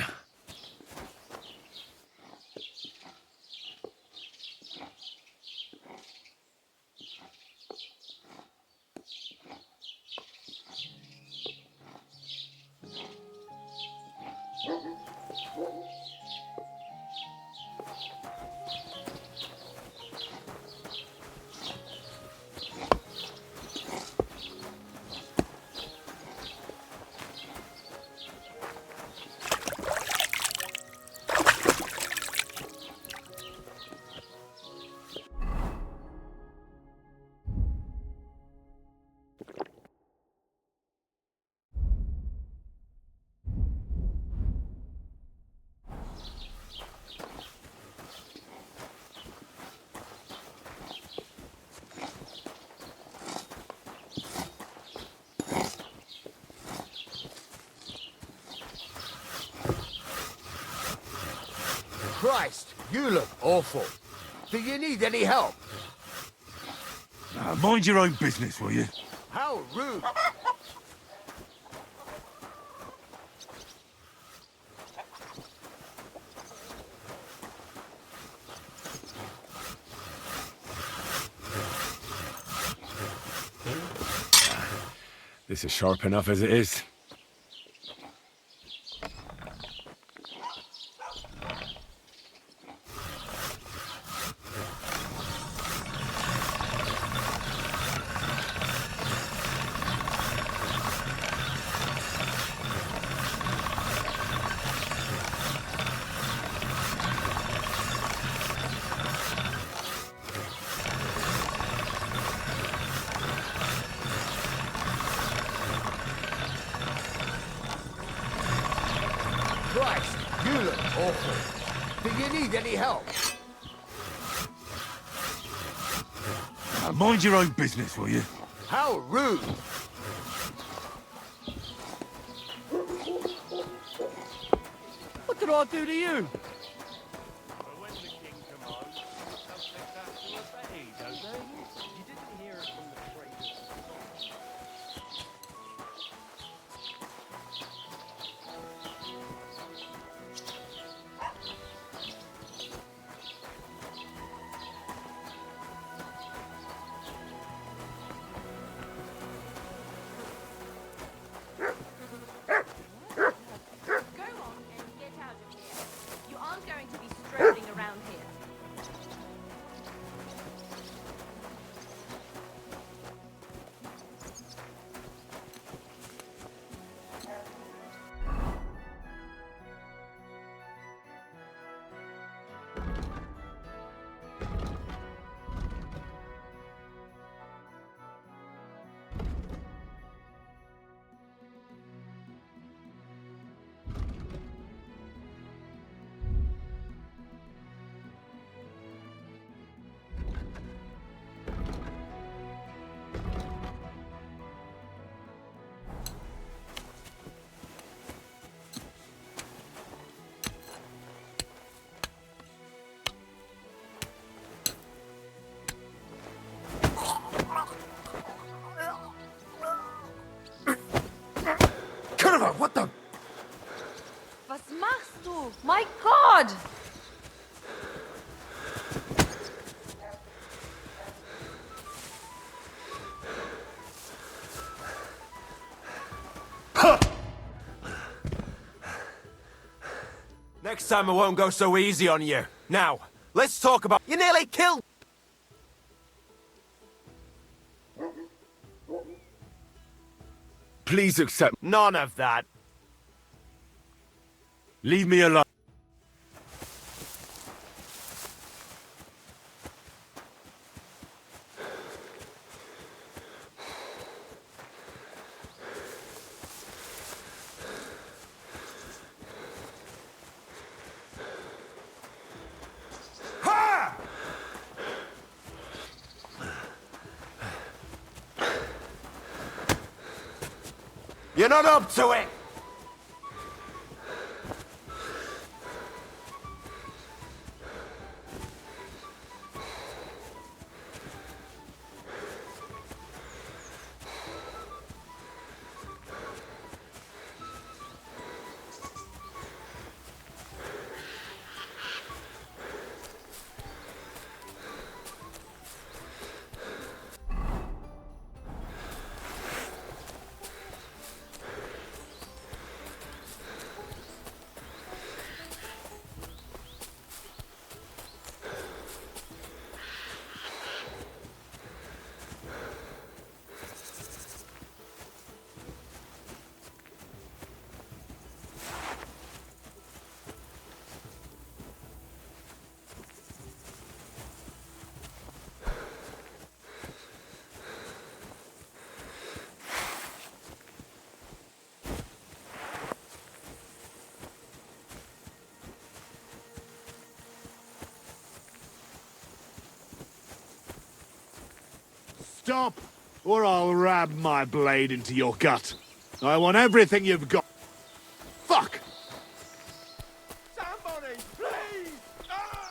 Christ, you look awful. Do you need any help? Mind your own business, will you? How rude. This is sharp enough as it is. Christ, you look awful. Do you need any help? Mind your own business, will you? How rude. What did I do to you? what the... Was machst du? My God! Next time I won't go so easy on you. Now, let's talk about... You nearly killed... Please accept... None of that. Leave me alone. You're not up to it! Stop, or I'll ram my blade into your gut. I want everything you've got. Fuck! Somebody, please! Ah!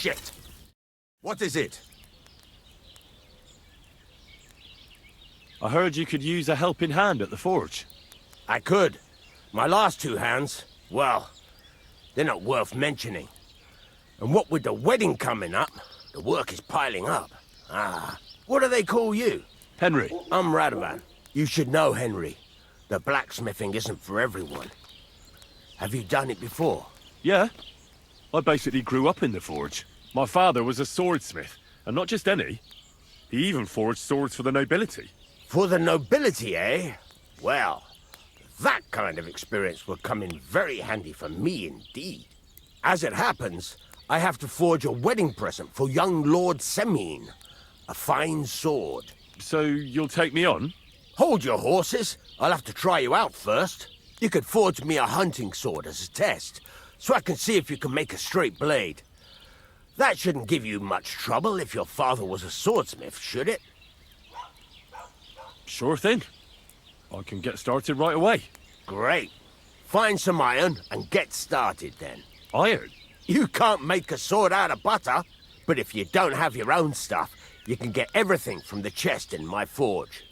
Shit! What is it? I heard you could use a helping hand at the forge. I could. My last two hands, well, they're not worth mentioning. And what with the wedding coming up, the work is piling up. Ah, what do they call you? Henry. I'm Radovan. You should know, Henry. The blacksmithing isn't for everyone. Have you done it before? Yeah. I basically grew up in the forge. My father was a swordsmith, and not just any. He even forged swords for the nobility. For the nobility, eh? Well, that kind of experience will come in very handy for me indeed. As it happens, I have to forge a wedding present for young Lord Semine. A fine sword. So you'll take me on? Hold your horses. I'll have to try you out first. You could forge me a hunting sword as a test, so I can see if you can make a straight blade. That shouldn't give you much trouble if your father was a swordsmith, should it? Sure thing. I can get started right away. Great. Find some iron and get started then. Iron? You can't make a sword out of butter, but if you don't have your own stuff, you can get everything from the chest in my forge.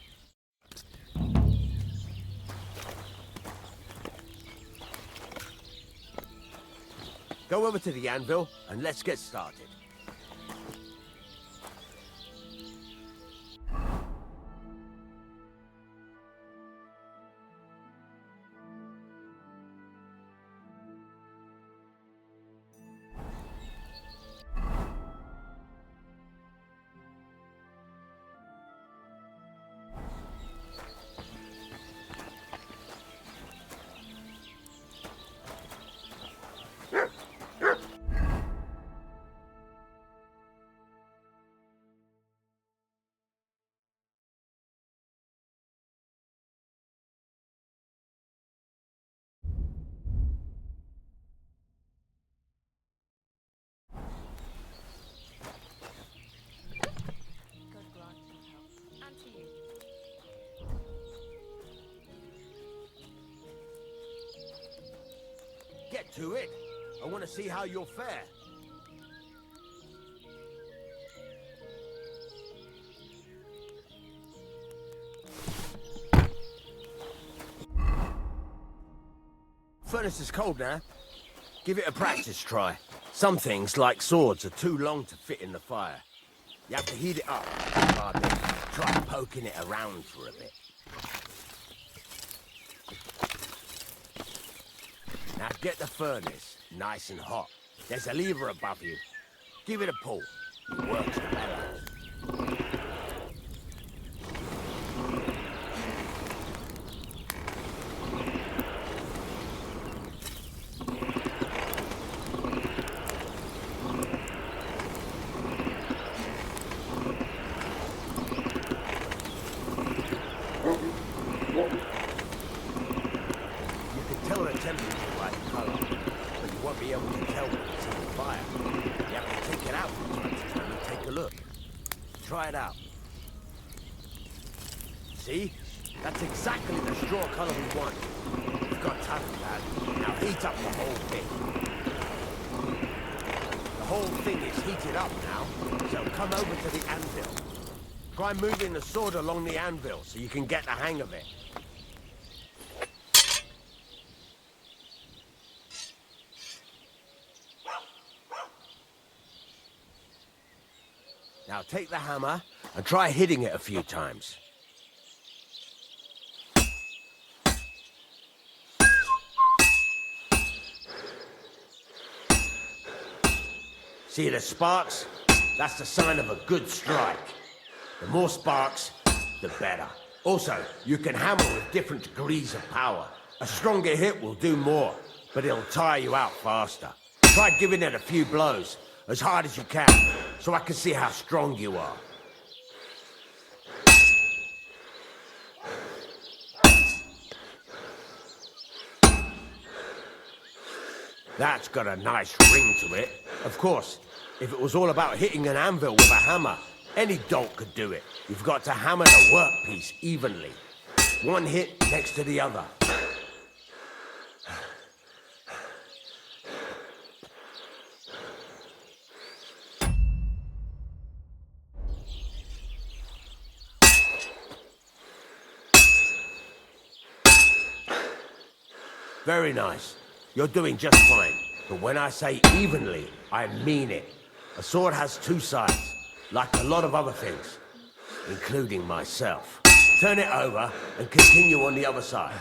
Go over to the anvil and let's get started. Get to it. I want to see how you'll fare. Furnace is cold now. Give it a practice try. Some things, like swords, are too long to fit in the fire. You have to heat it up. Try poking it around for a bit. Now get the furnace nice and hot. There's a lever above you. Give it a pull. It works better. Try it out. See? That's exactly the straw color we want. You've got talent, lad. Now heat up the whole thing. The whole thing is heated up now, so come over to the anvil. Try moving the sword along the anvil so you can get the hang of it. Now take the hammer and try hitting it a few times. See the sparks? That's the sign of a good strike. The more sparks, the better. Also, you can hammer with different degrees of power. A stronger hit will do more, but it'll tire you out faster. Try giving it a few blows, as hard as you can, so I can see how strong you are. That's got a nice ring to it. Of course, if it was all about hitting an anvil with a hammer, any dolt could do it. You've got to hammer the workpiece evenly. One hit next to the other. Very nice. You're doing just fine. But when I say evenly, I mean it. A sword has two sides, like a lot of other things, including myself. Turn it over and continue on the other side.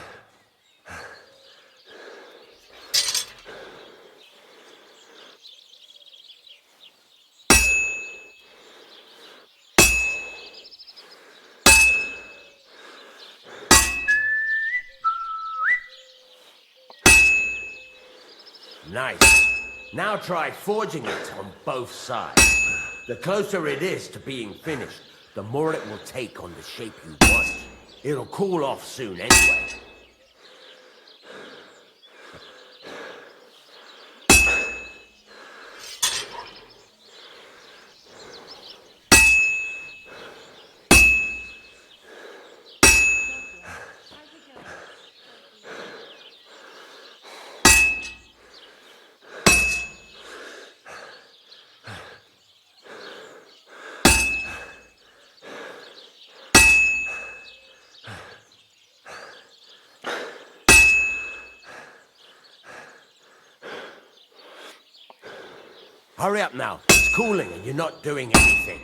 Nice. Now try forging it on both sides. The closer it is to being finished, the more it will take on the shape you want. It'll cool off soon anyway. Hurry up now. It's cooling and you're not doing anything.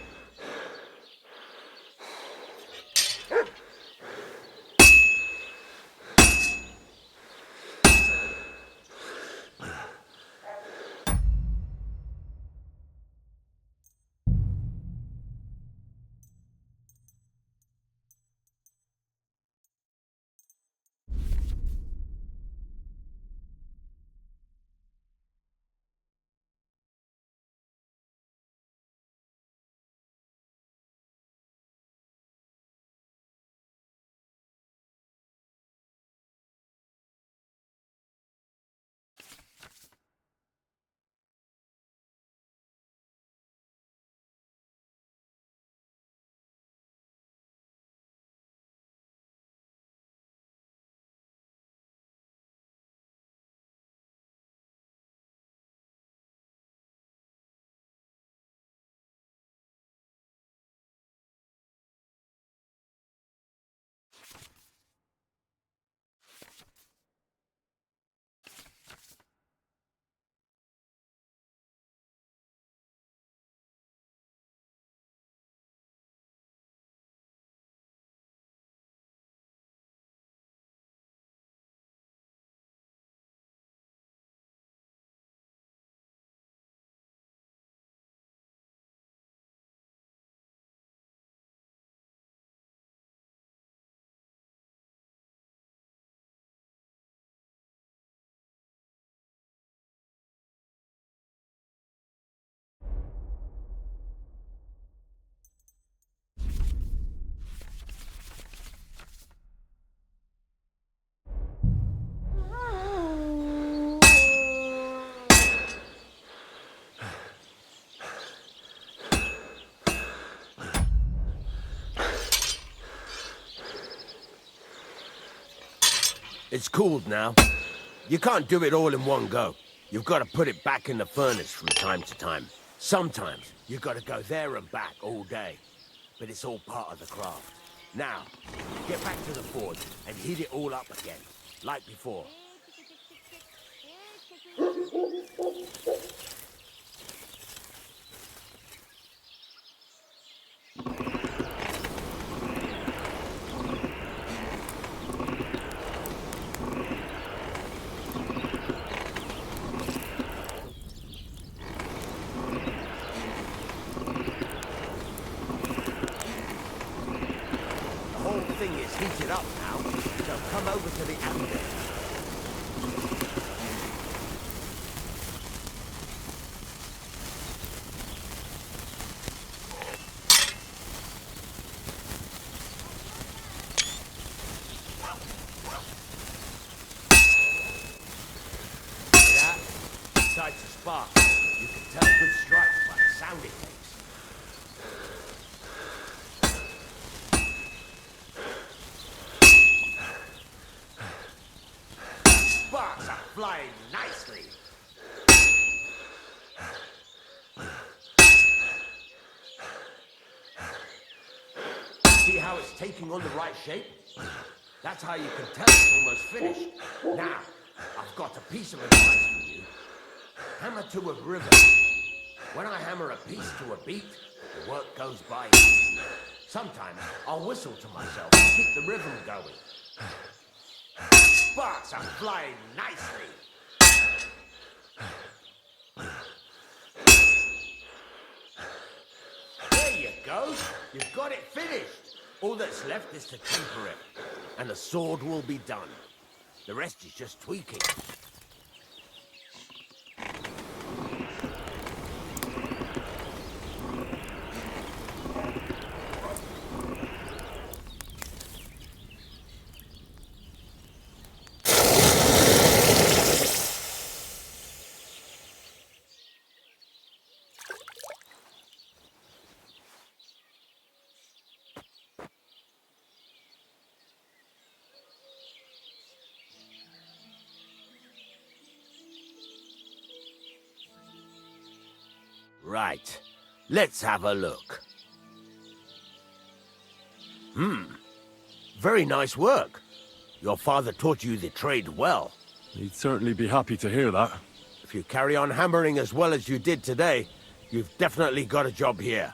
It's cooled now. You can't do it all in one go. You've got to put it back in the furnace from time to time. Sometimes you've got to go there and back all day. But it's all part of the craft. Now, get back to the forge and heat it all up again, like before. Heated up now, so come over to the anvil. That excites a spark. You can tell good strikes by the sound it makes. Sparks are flying nicely. See how it's taking on the right shape? That's how you can tell it's almost finished. Now, I've got a piece of advice for you. Hammer to a rhythm. When I hammer a piece to a beat, the work goes by easier. Sometimes I'll whistle to myself to keep the rhythm going. Sparks are flying nicely. There you go. You've got it finished. All that's left is to temper it, and the sword will be done. The rest is just tweaking. Right. Let's have a look. Very nice work. Your father taught you the trade well. He'd certainly be happy to hear that. If you carry on hammering as well as you did today, you've definitely got a job here.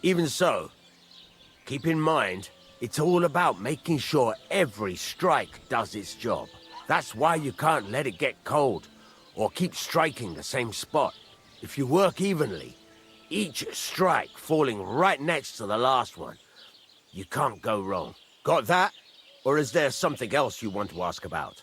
Even so, keep in mind, it's all about making sure every strike does its job. That's why you can't let it get cold, or keep striking the same spot. If you work evenly, each strike falling right next to the last one, you can't go wrong. Got that? Or is there something else you want to ask about?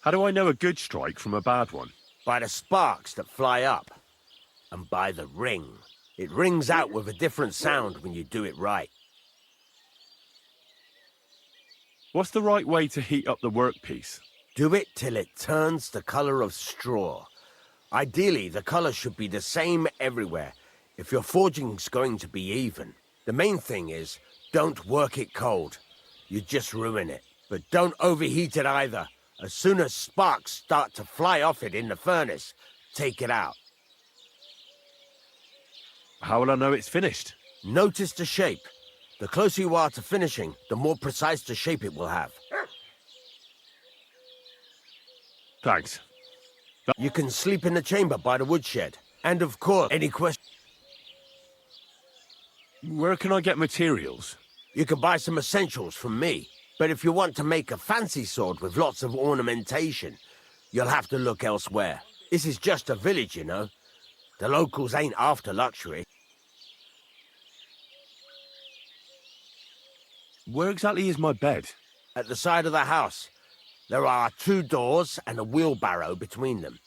How do I know a good strike from a bad one? By the sparks that fly up, and by the ring. It rings out with a different sound when you do it right. What's the right way to heat up the workpiece? Do it till it turns the color of straw. Ideally, the color should be the same everywhere, if your forging's going to be even. The main thing is, don't work it cold. You just ruin it. But don't overheat it either. As soon as sparks start to fly off it in the furnace, take it out. How will I know it's finished? Notice the shape. The closer you are to finishing, the more precise the shape it will have. Thanks. You can sleep in the chamber by the woodshed. And of course, any questions? Where can I get materials? You can buy some essentials from me. But if you want to make a fancy sword with lots of ornamentation, you'll have to look elsewhere. This is just a village, you know. The locals ain't after luxury. Where exactly is my bed? At the side of the house. There are 2 doors and a wheelbarrow between them.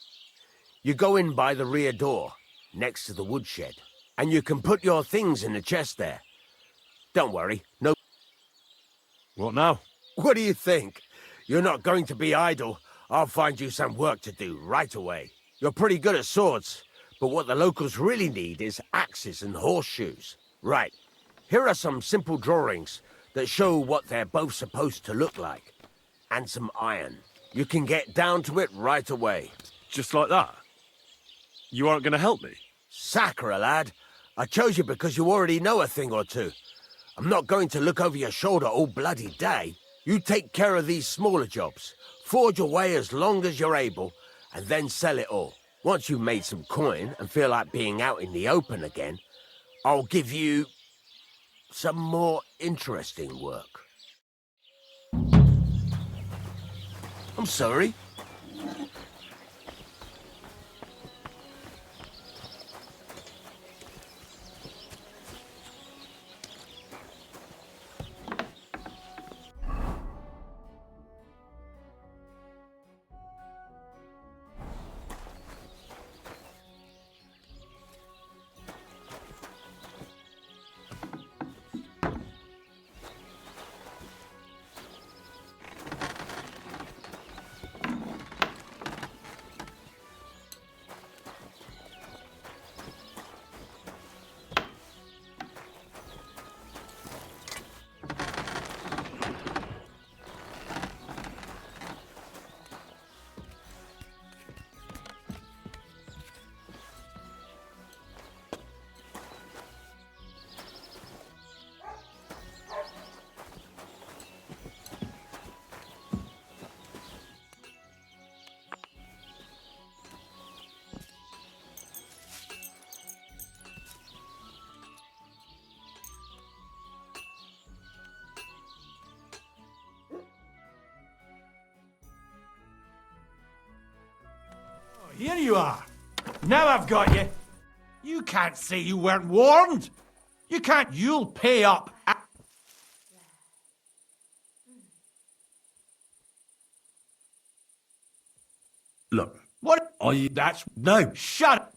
You go in by the rear door, next to the woodshed, and you can put your things in the chest there. Don't worry, no... What now? What do you think? You're not going to be idle. I'll find you some work to do right away. You're pretty good at swords, but what the locals really need is axes and horseshoes. Right, here are some simple drawings that show what they're both supposed to look like. And some iron. You can get down to it right away. Just like that? You aren't going to help me? Sacre, lad. I chose you because you already know a thing or two. I'm not going to look over your shoulder all bloody day. You take care of these smaller jobs. Forge away as long as you're able, and then sell it all. Once you've made some coin and feel like being out in the open again, I'll give you some more interesting work. I'm sorry. Here you are. Now I've got you. You can't say you weren't warned. You can't. You'll pay up. Look. What? That's... No. Shut up.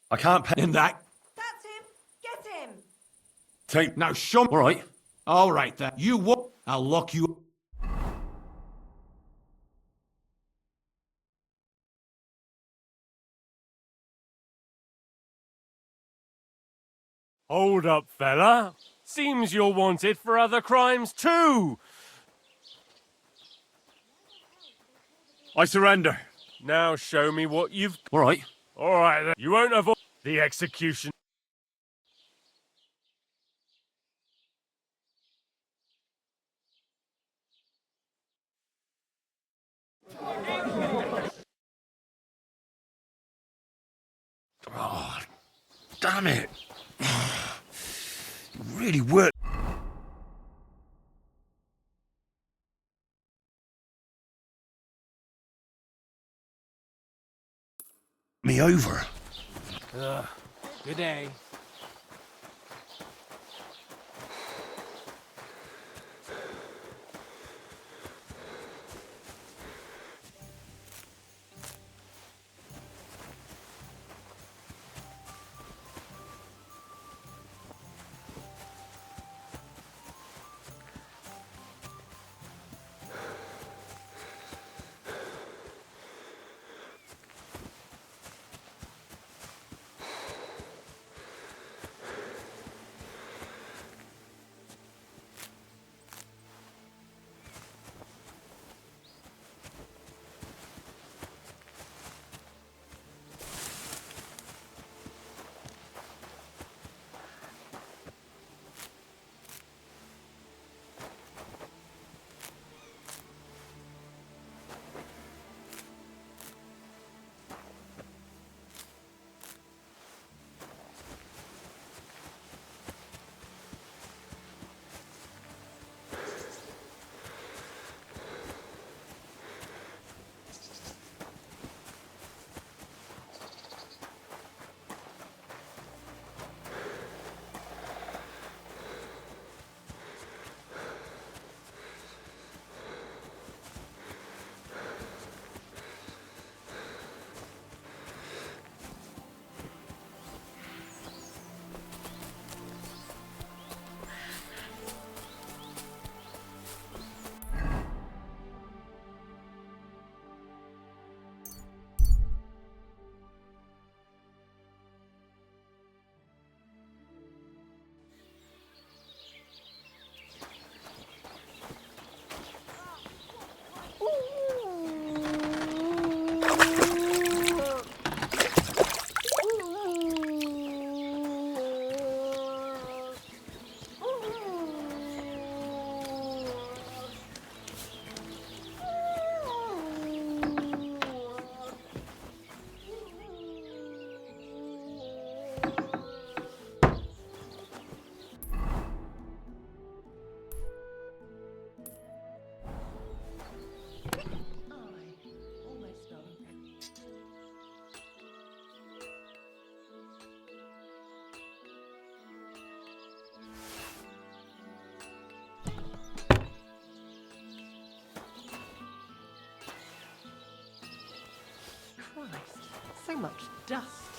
I can't pay. In that... That's him. Get him. Take. Now show me. All right. All right, then. You won't. I'll lock you... Hold up, fella. Seems you're wanted for other crimes too. I surrender. Now show me what you've... All right. All right, then. You won't avoid the execution. Oh, damn it. You really worked me over. Good day. Christ, so much dust.